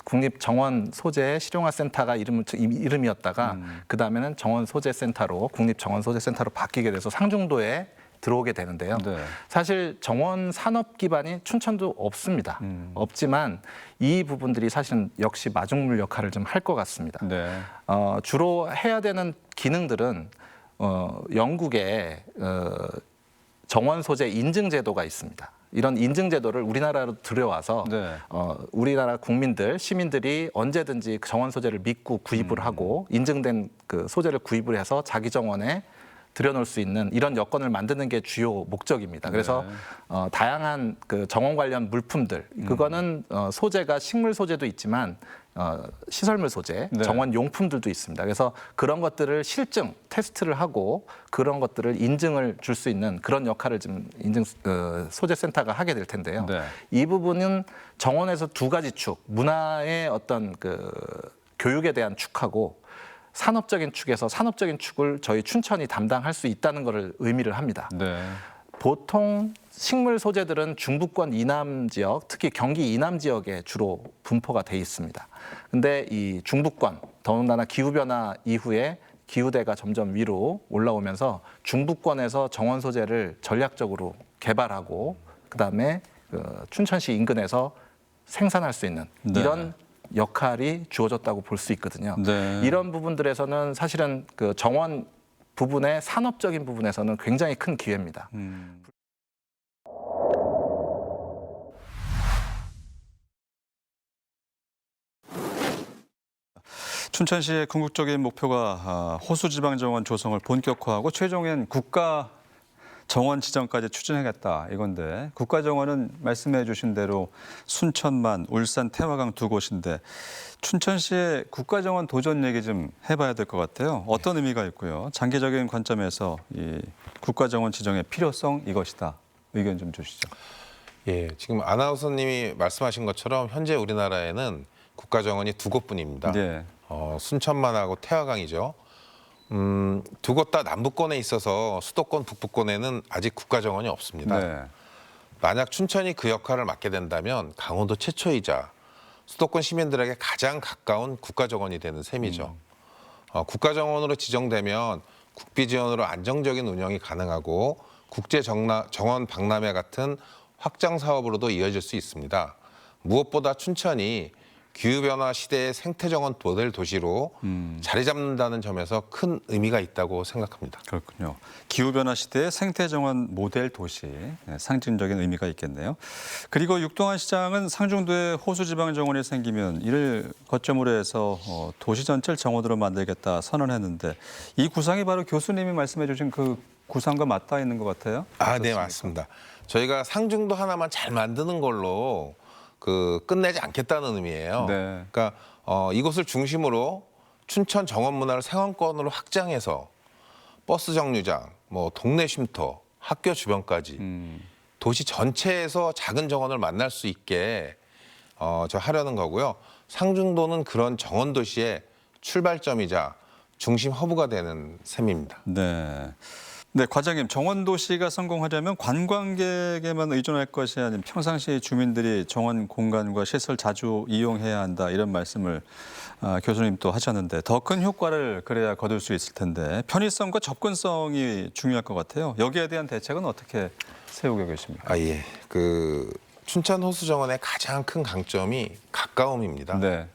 D: 국립 정원 소재 실용화 센터가 이름이었다가 그 다음에는 정원 소재 센터로 국립 정원 소재 센터로 바뀌게 돼서 상중도에 들어오게 되는데요.
B: 네.
D: 사실 정원 산업 기반이 춘천도 없습니다. 없지만 이 부분들이 사실은 역시 마중물 역할을 좀 할 것 같습니다.
B: 네.
D: 주로 해야 되는 기능들은 영국에 정원 소재 인증 제도가 있습니다. 이런 인증 제도를 우리나라로 들여와서
B: 네.
D: 우리나라 국민들, 시민들이 언제든지 정원 소재를 믿고 구입을 하고 인증된 그 소재를 구입을 해서 자기 정원에 들여놓을 수 있는 이런 여건을 만드는 게 주요 목적입니다. 그래서 다양한 그 정원 관련 물품들, 그거는 소재가 식물 소재도 있지만 시설물 소재,
B: 네.
D: 정원 용품들도 있습니다. 그래서 그런 것들을 실증, 테스트를 하고 그런 것들을 인증을 줄 수 있는 그런 역할을 지금 인증 소재센터가 하게 될 텐데요.
B: 네.
D: 이 부분은 정원에서 두 가지 축, 문화의 어떤 그 교육에 대한 축하고 산업적인 축에서 산업적인 축을 저희 춘천이 담당할 수 있다는 것을 의미를 합니다.
B: 네.
D: 보통 식물 소재들은 중부권 이남 지역, 특히 경기 이남 지역에 주로 분포가 돼 있습니다. 근데 이 중부권, 더군다나 기후변화 이후에 기후대가 점점 위로 올라오면서 중부권에서 정원 소재를 전략적으로 개발하고 그다음에 그 춘천시 인근에서 생산할 수 있는
B: 네.
D: 이런 역할이 주어졌다고 볼 수 있거든요.
B: 네.
D: 이런 부분들에서는 사실은 그 정원 부분의 산업적인 부분에서는 굉장히 큰 기회입니다.
B: 춘천시의 궁극적인 목표가 호수지방정원 조성을 본격화하고 최종엔 국가 정원 지정까지 추진하겠다 이건데 국가정원은 말씀해 주신 대로 순천만, 울산, 태화강 두 곳인데 춘천시의 국가정원 도전 얘기 좀 해봐야 될 것 같아요. 어떤 의미가 있고요. 장기적인 관점에서 이 국가정원 지정의 필요성 이것이다. 의견 좀 주시죠.
C: 예, 지금 아나운서님이 말씀하신 것처럼 현재 우리나라에는 국가정원이 2곳뿐입니다.
B: 네.
C: 순천만하고 태화강이죠. 두 곳 다 남부권에 있어서 수도권 북부권에는 아직 국가정원이 없습니다.
B: 네.
C: 만약 춘천이 그 역할을 맡게 된다면 강원도 최초이자 수도권 시민들에게 가장 가까운 국가정원이 되는 셈이죠. 국가정원으로 지정되면 국비 지원으로 안정적인 운영이 가능하고 국제정원 박람회 같은 확장 사업으로도 이어질 수 있습니다. 무엇보다 춘천이 기후변화 시대의 생태정원 모델 도시로 자리 잡는다는 점에서 큰 의미가 있다고 생각합니다.
B: 그렇군요. 기후변화 시대의 생태정원 모델 도시, 상징적인 의미가 있겠네요. 그리고 육동한 시장은 상중도에 호수지방정원이 생기면 이를 거점으로 해서 도시 전체를 정원으로 만들겠다 선언했는데 이 구상이 바로 교수님이 말씀해 주신 그 구상과 맞닿아 있는 것 같아요.
C: 네, 맞습니다. 저희가 상중도 하나만 잘 만드는 걸로 끝내지 않겠다는 의미예요.
B: 네.
C: 그러니까 이곳을 중심으로 춘천 정원 문화를 생활권으로 확장해서 버스 정류장, 동네 쉼터, 학교 주변까지 도시 전체에서 작은 정원을 만날 수 있게 하려는 거고요. 상중도는 그런 정원 도시의 출발점이자 중심 허브가 되는 셈입니다.
B: 네. 네, 과장님, 정원도시가 성공하려면 관광객에만 의존할 것이 아닌 평상시 주민들이 정원 공간과 시설 자주 이용해야 한다 이런 말씀을 교수님 또 하셨는데 더 큰 효과를 그래야 거둘 수 있을 텐데 편의성과 접근성이 중요할 것 같아요. 여기에 대한 대책은 어떻게 세우고 계십니까?
C: 예. 춘천 호수정원의 가장 큰 강점이 가까움입니다.
B: 네,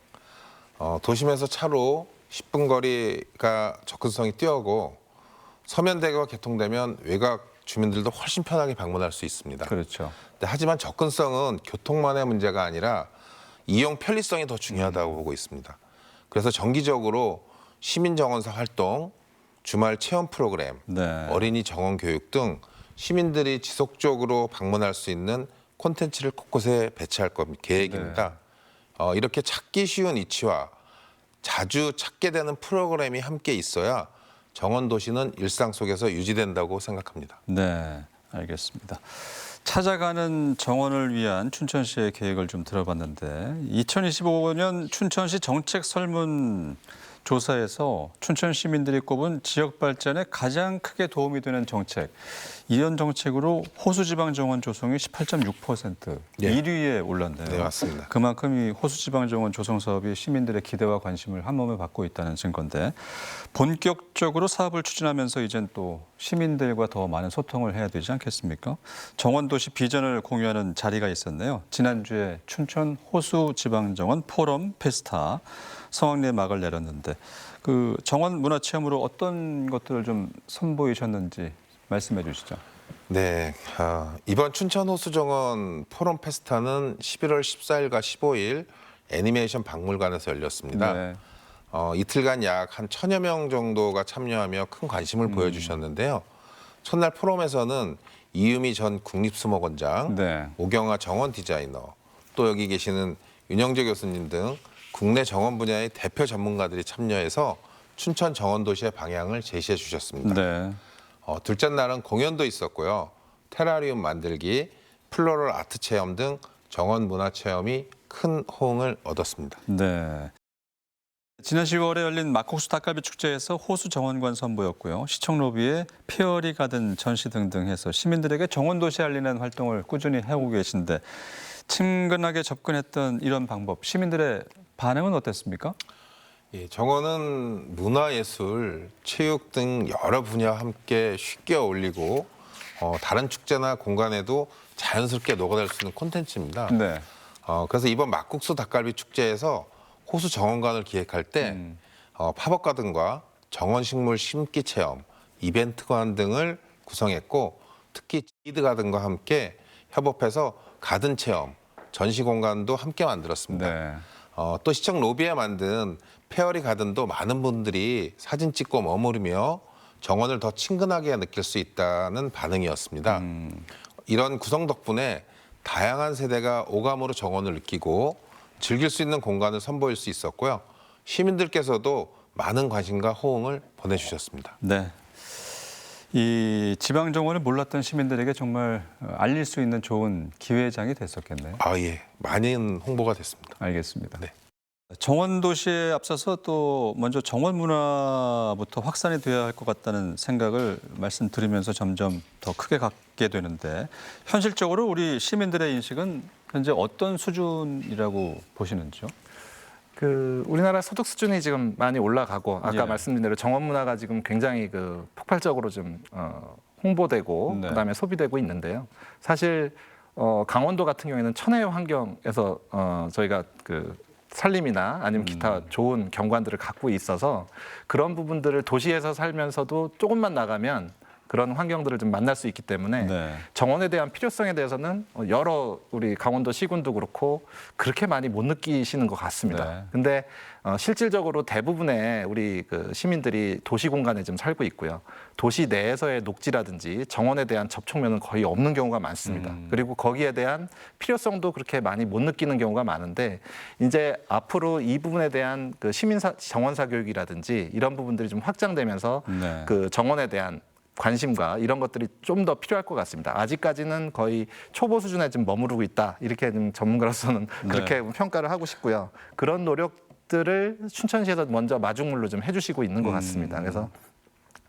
C: 도심에서 차로 10분 거리가 접근성이 뛰어고 서면대교가 개통되면 외곽 주민들도 훨씬 편하게 방문할 수 있습니다.
B: 그렇죠.
C: 하지만 접근성은 교통만의 문제가 아니라 이용 편리성이 더 중요하다고 보고 있습니다. 그래서 정기적으로 시민정원사 활동, 주말 체험 프로그램,
B: 네.
C: 어린이 정원 교육 등 시민들이 지속적으로 방문할 수 있는 콘텐츠를 곳곳에 배치할 계획입니다. 이렇게 찾기 쉬운 위치와 자주 찾게 되는 프로그램이 함께 있어야 정원 도시는 일상 속에서 유지된다고 생각합니다.
B: 네, 알겠습니다. 찾아가는 정원을 위한 춘천시의 계획을 좀 들어봤는데 2025년 춘천시 정책 설문 조사에서 춘천 시민들이 꼽은 지역 발전에 가장 크게 도움이 되는 정책, 이런 정책으로 호수지방정원 조성이 18.6%
C: 예.
B: 1위에 올랐네요.
C: 네, 맞습니다.
B: 그만큼 이 호수지방정원 조성 사업이 시민들의 기대와 관심을 한몸에 받고 있다는 증거인데 본격적으로 사업을 추진하면서 이젠 또 시민들과 더 많은 소통을 해야 되지 않겠습니까? 정원도시 비전을 공유하는 자리가 있었네요. 지난주에 춘천 호수지방정원 포럼 페스타 성황리에 막을 내렸는데 그 정원 문화체험으로 어떤 것들을 좀 선보이셨는지 말씀해 주시죠.
C: 네, 이번 춘천 호수정원 포럼 페스타는 11월 14일과 15일 애니메이션 박물관에서 열렸습니다.
B: 네.
C: 이틀간 약 한 1000여 명 정도가 참여하며 큰 관심을 보여주셨는데요. 첫날 포럼에서는 이유미 전 국립수목원장,
B: 네.
C: 오경아 정원 디자이너, 또 여기 계시는 윤영재 교수님 등 국내 정원 분야의 대표 전문가들이 참여해서 춘천 정원도시의 방향을 제시해 주셨습니다.
B: 네.
C: 둘째 날은 공연도 있었고요. 테라리움 만들기, 플로럴 아트 체험 등 정원 문화 체험이 큰 호응을 얻었습니다.
B: 네. 지난 10월에 열린 막국수 닭갈비 축제에서 호수 정원관 선보였고요. 시청 로비에 페어리 가든 전시 등등 해서 시민들에게 정원도시 알리는 활동을 꾸준히 해오고 계신데 친근하게 접근했던 이런 방법, 시민들의 반응은 어땠습니까?
C: 예, 정원은 문화예술, 체육 등 여러 분야와 함께 쉽게 어울리고 다른 축제나 공간에도 자연스럽게 녹아들 수 있는 콘텐츠입니다.
B: 네.
C: 그래서 이번 막국수 닭갈비 축제에서 호수 정원관을 기획할 때 팝업 가든과 정원식물 심기 체험, 이벤트관 등을 구성했고 특히 지드 가든과 함께 협업해서 가든 체험, 전시 공간도 함께 만들었습니다.
B: 네.
C: 또 시청 로비에 만든 페어리 가든도 많은 분들이 사진 찍고 머무르며 정원을 더 친근하게 느낄 수 있다는 반응이었습니다. 이런 구성 덕분에 다양한 세대가 오감으로 정원을 느끼고 즐길 수 있는 공간을 선보일 수 있었고요. 시민들께서도 많은 관심과 호응을 보내주셨습니다.
B: 네. 이 지방정원을 몰랐던 시민들에게 정말 알릴 수 있는 좋은 기회장이 됐었겠네요.
C: 예. 많은 홍보가 됐습니다.
B: 알겠습니다.
C: 네.
B: 정원도시에 앞서서 또 먼저 정원 문화부터 확산이 되어야 할 것 같다는 생각을 말씀드리면서 점점 더 크게 갖게 되는데 현실적으로 우리 시민들의 인식은 현재 어떤 수준이라고 보시는지요?
D: 우리나라 소득 수준이 지금 많이 올라가고 아까
B: 예.
D: 말씀드린 대로 정원 문화가 지금 굉장히 폭발적으로 좀 홍보되고
B: 네.
D: 그다음에 소비되고 있는데요. 사실 강원도 같은 경우에는 천혜의 환경에서 저희가 산림이나 아니면 기타 좋은 경관들을 갖고 있어서 그런 부분들을 도시에서 살면서도 조금만 나가면 그런 환경들을 좀 만날 수 있기 때문에
B: 네.
D: 정원에 대한 필요성에 대해서는 여러 우리 강원도 시군도 그렇고 그렇게 많이 못 느끼시는 것 같습니다.
B: 네.
D: 근데 실질적으로 대부분의 우리 시민들이 도시 공간에 좀 살고 있고요. 도시 내에서의 녹지라든지 정원에 대한 접촉면은 거의 없는 경우가 많습니다. 그리고 거기에 대한 필요성도 그렇게 많이 못 느끼는 경우가 많은데 이제 앞으로 이 부분에 대한 정원사 교육이라든지 이런 부분들이 좀 확장되면서
B: 네.
D: 정원에 대한 관심과 이런 것들이 좀 더 필요할 것 같습니다. 아직까지는 거의 초보 수준에 좀 머무르고 있다. 이렇게 좀 전문가로서는 그렇게 평가를 하고 싶고요. 그런 노력들을 춘천시에서 먼저 마중물로 좀 해주시고 있는 것 같습니다. 그래서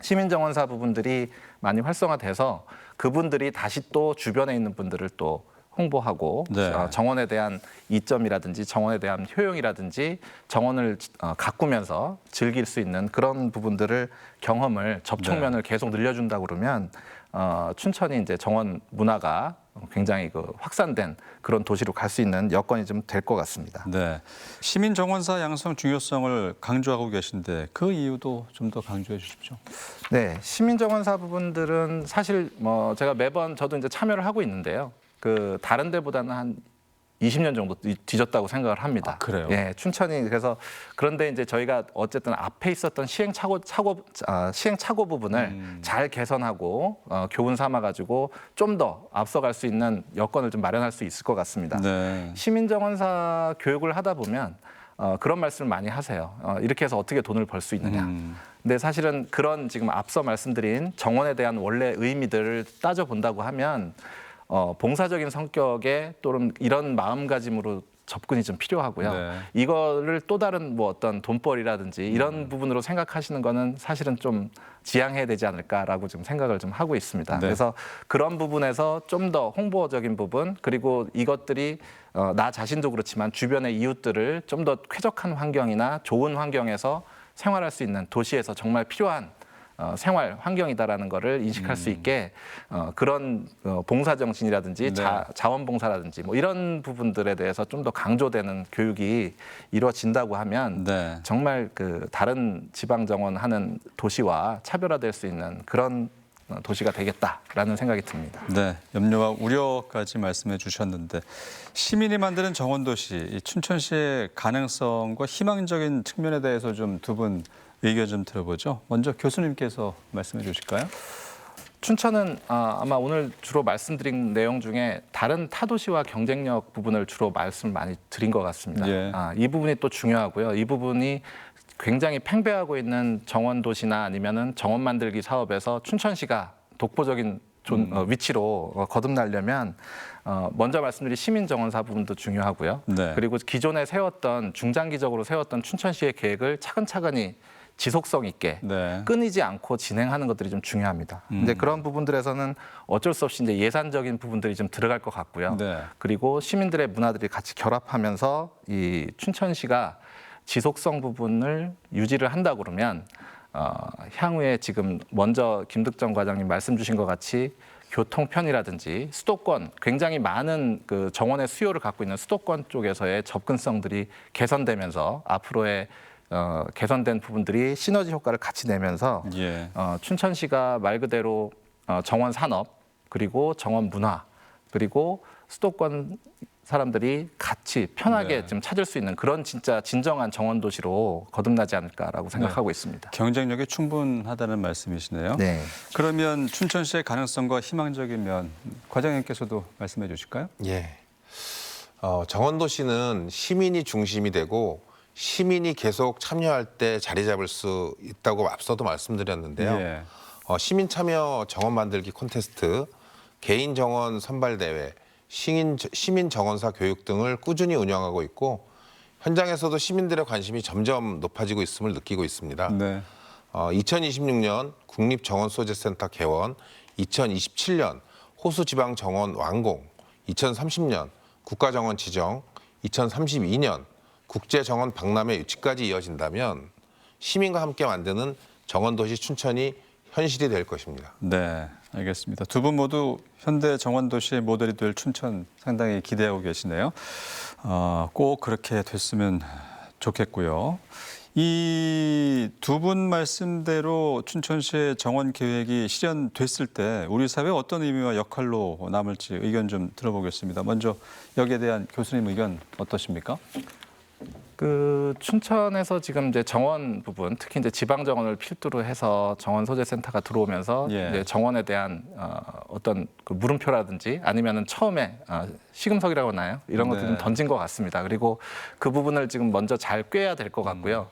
D: 시민정원사 부분들이 많이 활성화돼서 그분들이 다시 또 주변에 있는 분들을 또 홍보하고
B: 네.
D: 정원에 대한 이점이라든지 정원에 대한 효용이라든지 정원을 가꾸면서 즐길 수 있는 그런 부분들을 경험을 접촉면을 계속 늘려준다 그러면 춘천이 이제 정원 문화가 굉장히 확산된 그런 도시로 갈 수 있는 여건이 좀 될 것 같습니다.
B: 네. 시민 정원사 양성 중요성을 강조하고 계신데 그 이유도 좀 더 강조해 주십시오.
D: 네, 시민정원사 부분들은 사실 뭐 제가 매번 저도 이제 참여를 하고 있는데요. 그 다른 데보다는 한 20년 정도 뒤졌다고 생각을 합니다.
B: 아, 그래요?
D: 예, 춘천이 그래서 그런데 이제 저희가 어쨌든 앞에 있었던 시행착오 부분을 잘 개선하고 교훈 삼아 가지고 좀 더 앞서갈 수 있는 여건을 좀 마련할 수 있을 것 같습니다.
B: 네.
D: 시민정원사 교육을 하다 보면 그런 말씀을 많이 하세요. 이렇게 해서 어떻게 돈을 벌 수 있느냐. 근데 사실은 그런 지금 앞서 말씀드린 정원에 대한 원래 의미들을 따져 본다고 하면 봉사적인 성격의 또는 이런 마음가짐으로 접근이 좀 필요하고요.
B: 네.
D: 이거를 또 다른 뭐 어떤 돈벌이라든지 이런 부분으로 생각하시는 거는 사실은 좀 지양해야 되지 않을까라고 좀 생각을 좀 하고 있습니다.
B: 네.
D: 그래서 그런 부분에서 좀 더 홍보적인 부분 그리고 이것들이 나 자신도 그렇지만 주변의 이웃들을 좀 더 쾌적한 환경이나 좋은 환경에서 생활할 수 있는 도시에서 정말 필요한 생활 환경이다라는 거를 인식할 수 있게 그런 봉사 정신이라든지
B: 네.
D: 자원봉사라든지 뭐 이런 부분들에 대해서 좀 더 강조되는 교육이 이루어진다고 하면
B: 네.
D: 정말 그 다른 지방 정원하는 도시와 차별화될 수 있는 그런 도시가 되겠다라는 생각이 듭니다.
B: 네, 염려와 우려까지 말씀해 주셨는데 시민이 만드는 정원 도시, 이 춘천시의 가능성과 희망적인 측면에 대해서 좀 두 분 의견 좀 들어보죠. 먼저 교수님께서 말씀해 주실까요?
D: 춘천은 아마 오늘 주로 말씀드린 내용 중에 다른 타 도시와 경쟁력 부분을 주로 말씀을 많이 드린 것 같습니다.
B: 예.
D: 이 부분이 또 중요하고요. 이 부분이 굉장히 팽배하고 있는 정원 도시나 아니면은 정원 만들기 사업에서 춘천시가 독보적인 위치로 거듭나려면 먼저 말씀드린 시민 정원사 부분도 중요하고요.
B: 네.
D: 그리고 기존에 세웠던 중장기적으로 세웠던 춘천시의 계획을 차근차근히 지속성 있게
B: 네.
D: 끊이지 않고 진행하는 것들이 좀 중요합니다. 근데 그런 부분들에서는 어쩔 수 없이 이제 예산적인 부분들이 좀 들어갈 것 같고요.
B: 네.
D: 그리고 시민들의 문화들이 같이 결합하면서 이 춘천시가 지속성 부분을 유지를 한다 그러면 향후에 지금 먼저 김득정 과장님 말씀 주신 것 같이 교통편이라든지 수도권 굉장히 많은 그 정원의 수요를 갖고 있는 수도권 쪽에서의 접근성들이 개선되면서 앞으로의 개선된 부분들이 시너지 효과를 같이 내면서
B: 예.
D: 춘천시가 말 그대로 정원 산업 그리고 정원 문화 그리고 수도권 사람들이 같이 편하게
B: 네.
D: 좀 찾을 수 있는 그런 진짜 진정한 정원 도시로 거듭나지 않을까라고 생각하고 있습니다.
B: 경쟁력이 충분하다는 말씀이시네요.
D: 네.
B: 그러면 춘천시의 가능성과 희망적인 면 과장님께서도 말씀해 주실까요?
C: 예. 정원 도시는 시민이 중심이 되고 시민이 계속 참여할 때 자리 잡을 수 있다고 앞서도 말씀드렸는데요.
B: 예.
C: 시민 참여 정원 만들기 콘테스트, 개인 정원 선발 대회, 시민 정원사 교육 등을 꾸준히 운영하고 있고 현장에서도 시민들의 관심이 점점 높아지고 있음을 느끼고 있습니다.
B: 네.
C: 2026년 국립정원소재센터 개원, 2027년 호수지방정원 완공, 2030년 국가정원 지정, 2032년 국제정원 박람회 유치까지 이어진다면 시민과 함께 만드는 정원도시 춘천이 현실이 될 것입니다.
B: 네, 알겠습니다. 두 분 모두 현대 정원 도시의 모델이 될 춘천 상당히 기대하고 계시네요. 꼭 그렇게 됐으면 좋겠고요. 이 두 분 말씀대로 춘천시의 정원 계획이 실현됐을 때 우리 사회에 어떤 의미와 역할로 남을지 의견 좀 들어보겠습니다. 먼저 여기에 대한 교수님 의견 어떠십니까?
D: 그 춘천에서 지금 이제 정원 부분, 특히 이제 지방 정원을 필두로 해서 정원 소재 센터가 들어오면서
B: 예.
D: 이제 정원에 대한 어떤 그 물음표라든지 아니면은 처음에 시금석이라고 하나요? 이런 것들 좀
B: 네.
D: 던진 것 같습니다. 그리고 그 부분을 지금 먼저 잘 꿰야 될 것 같고요.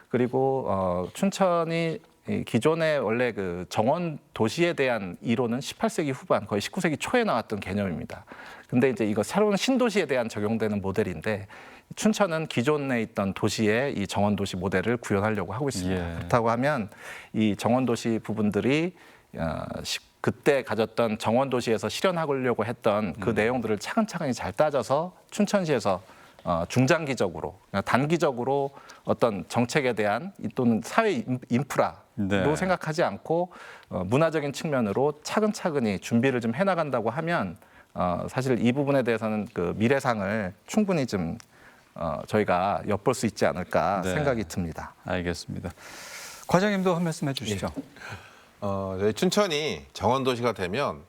D: 그리고 춘천이 이 기존에 원래 그 정원 도시에 대한 이론은 18세기 후반 거의 19세기 초에 나왔던 개념입니다. 근데 이제 이거 새로운 신도시에 대한 적용되는 모델인데 춘천은 기존에 있던 도시에 이 정원도시 모델을 구현하려고 하고 있습니다.
B: 예.
D: 그렇다고 하면 이 정원도시 부분들이 그때 가졌던 정원도시에서 실현하려고 했던 그 내용들을 차근차근히 잘 따져서 춘천시에서 중장기적으로, 단기적으로 어떤 정책에 대한 또는 사회 인프라로
B: 네.
D: 생각하지 않고 문화적인 측면으로 차근차근히 준비를 좀 해나간다고 하면 사실 이 부분에 대해서는 그 미래상을 충분히 좀 저희가 엿볼 수 있지 않을까
B: 네.
D: 생각이 듭니다.
B: 알겠습니다. 과장님도 한 말씀 해주시죠.
C: 저희 춘천이 정원도시가 되면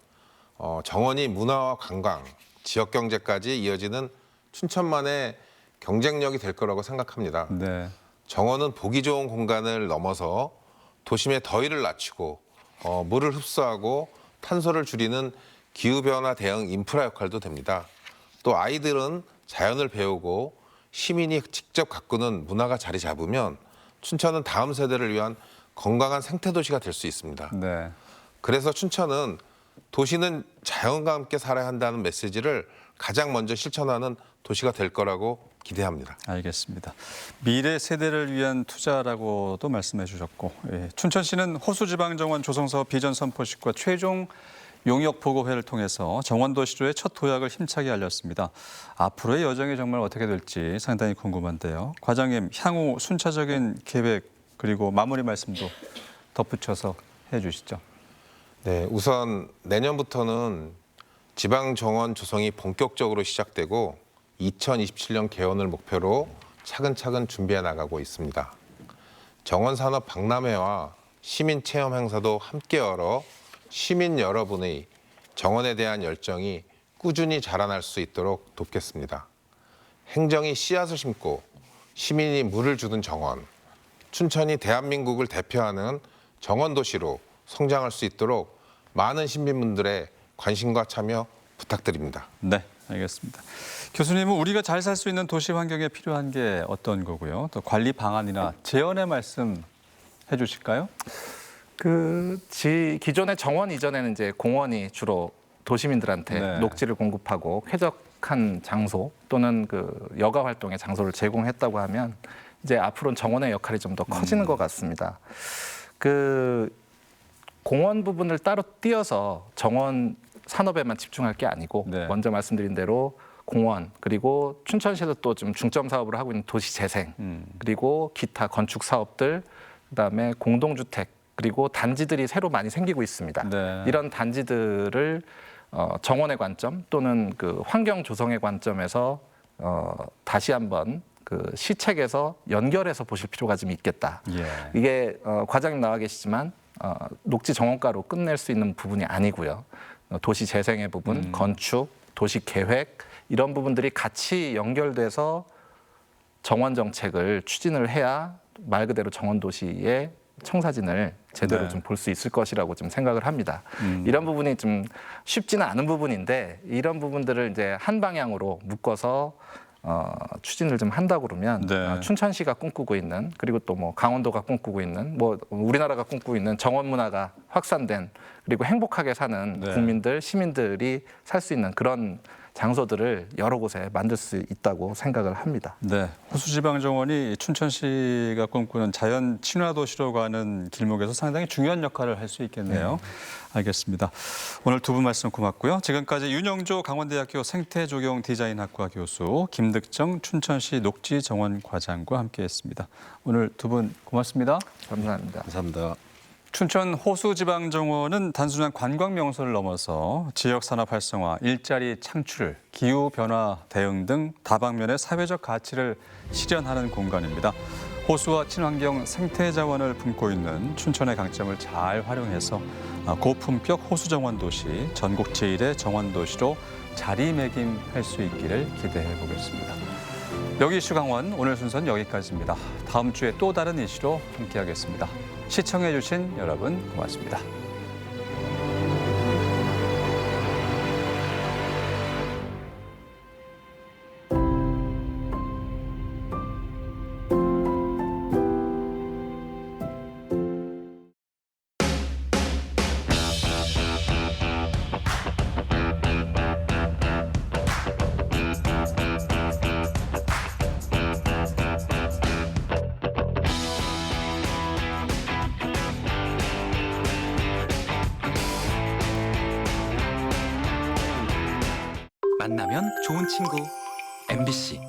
C: 정원이 문화와 관광, 지역 경제까지 이어지는 춘천만의 경쟁력이 될 거라고 생각합니다.
B: 네.
C: 정원은 보기 좋은 공간을 넘어서 도심의 더위를 낮추고 물을 흡수하고 탄소를 줄이는 기후변화 대응 인프라 역할도 됩니다. 또 아이들은 자연을 배우고 시민이 직접 가꾸는 문화가 자리 잡으면 춘천은 다음 세대를 위한 건강한 생태도시가 될 수 있습니다.
B: 네.
C: 그래서 춘천은 도시는 자연과 함께 살아야 한다는 메시지를 가장 먼저 실천하는 도시가 될 거라고 기대합니다.
B: 알겠습니다. 미래 세대를 위한 투자라고도 말씀해 주셨고, 예. 춘천시는 호수지방정원 조성사업 비전 선포식과 최종 용역 보고회를 통해서 정원도시로의 첫 도약을 힘차게 알렸습니다. 앞으로의 여정이 정말 어떻게 될지 상당히 궁금한데요. 과장님, 향후 순차적인 계획 그리고 마무리 말씀도 덧붙여서 해주시죠.
C: 네, 우선 내년부터는 지방정원 조성이 본격적으로 시작되고 2027년 개원을 목표로 차근차근 준비해 나가고 있습니다. 정원산업 박람회와 시민체험 행사도 함께 열어 시민 여러분의 정원에 대한 열정이 꾸준히 자라날 수 있도록 돕겠습니다. 행정이 씨앗을 심고 시민이 물을 주는 정원, 춘천이 대한민국을 대표하는 정원도시로 성장할 수 있도록 많은 시민분들의 관심과 참여 부탁드립니다.
B: 네, 알겠습니다. 교수님은 우리가 잘 살 수 있는 도시 환경에 필요한 게 어떤 거고요? 또 관리 방안이나 제언의 말씀 해주실까요?
D: 기존의 정원 이전에는 이제 공원이 주로 도시민들한테
B: 네.
D: 녹지를 공급하고 쾌적한 장소 또는 그 여가 활동의 장소를 제공했다고 하면 이제 앞으로는 정원의 역할이 좀 더 커지는 것 같습니다. 그 공원 부분을 따로 띄어서 정원 산업에만 집중할 게 아니고
B: 네.
D: 먼저 말씀드린 대로 공원 그리고 춘천시에서 또 좀 중점 사업을 하고 있는 도시 재생 그리고 기타 건축 사업들 그다음에 공동주택 그리고 단지들이 새로 많이 생기고 있습니다.
B: 네.
D: 이런 단지들을 정원의 관점 또는 그 환경 조성의 관점에서 다시 한번 그 시책에서 연결해서 보실 필요가 좀 있겠다.
B: 예.
D: 이게 과장님 나와 계시지만 녹지 정원가로 끝낼 수 있는 부분이 아니고요. 도시 재생의 부분, 건축, 도시 계획 이런 부분들이 같이 연결돼서 정원 정책을 추진을 해야 말 그대로 정원 도시의 청사진을 제대로
B: 네.
D: 좀 볼 수 있을 것이라고 좀 생각을 합니다. 이런 부분이 좀 쉽지는 않은 부분인데 이런 부분들을 이제 한 방향으로 묶어서 추진을 좀 한다 그러면
B: 네.
D: 춘천시가 꿈꾸고 있는 그리고 또 뭐 강원도가 꿈꾸고 있는 뭐 우리나라가 꿈꾸고 있는 정원 문화가 확산된 그리고 행복하게 사는
B: 네.
D: 국민들 시민들이 살 수 있는 그런 장소들을 여러 곳에 만들 수 있다고 생각을 합니다.
B: 네, 호수지방정원이 춘천시가 꿈꾸는 자연 친화 도시로 가는 길목에서 상당히 중요한 역할을 할 수 있겠네요. 알겠습니다. 오늘 두 분 말씀 고맙고요. 지금까지 윤영조 강원대학교 생태조경 디자인학과 교수, 김득정 춘천시 녹지정원과장과 함께했습니다. 오늘 두 분 고맙습니다.
D: 감사합니다.
C: 감사합니다.
B: 춘천 호수지방정원은 단순한 관광 명소를 넘어서 지역 산업 활성화, 일자리 창출, 기후 변화 대응 등 다방면의 사회적 가치를 실현하는 공간입니다. 호수와 친환경 생태 자원을 품고 있는 춘천의 강점을 잘 활용해서 고품격 호수정원 도시, 전국 제1의 정원 도시로 자리매김할 수 있기를 기대해 보겠습니다. 여기 이슈 강원 오늘 순서는 여기까지입니다. 다음 주에 또 다른 이슈로 함께하겠습니다. 시청해 주신 여러분 고맙습니다.
A: 만나면 좋은 친구 MBC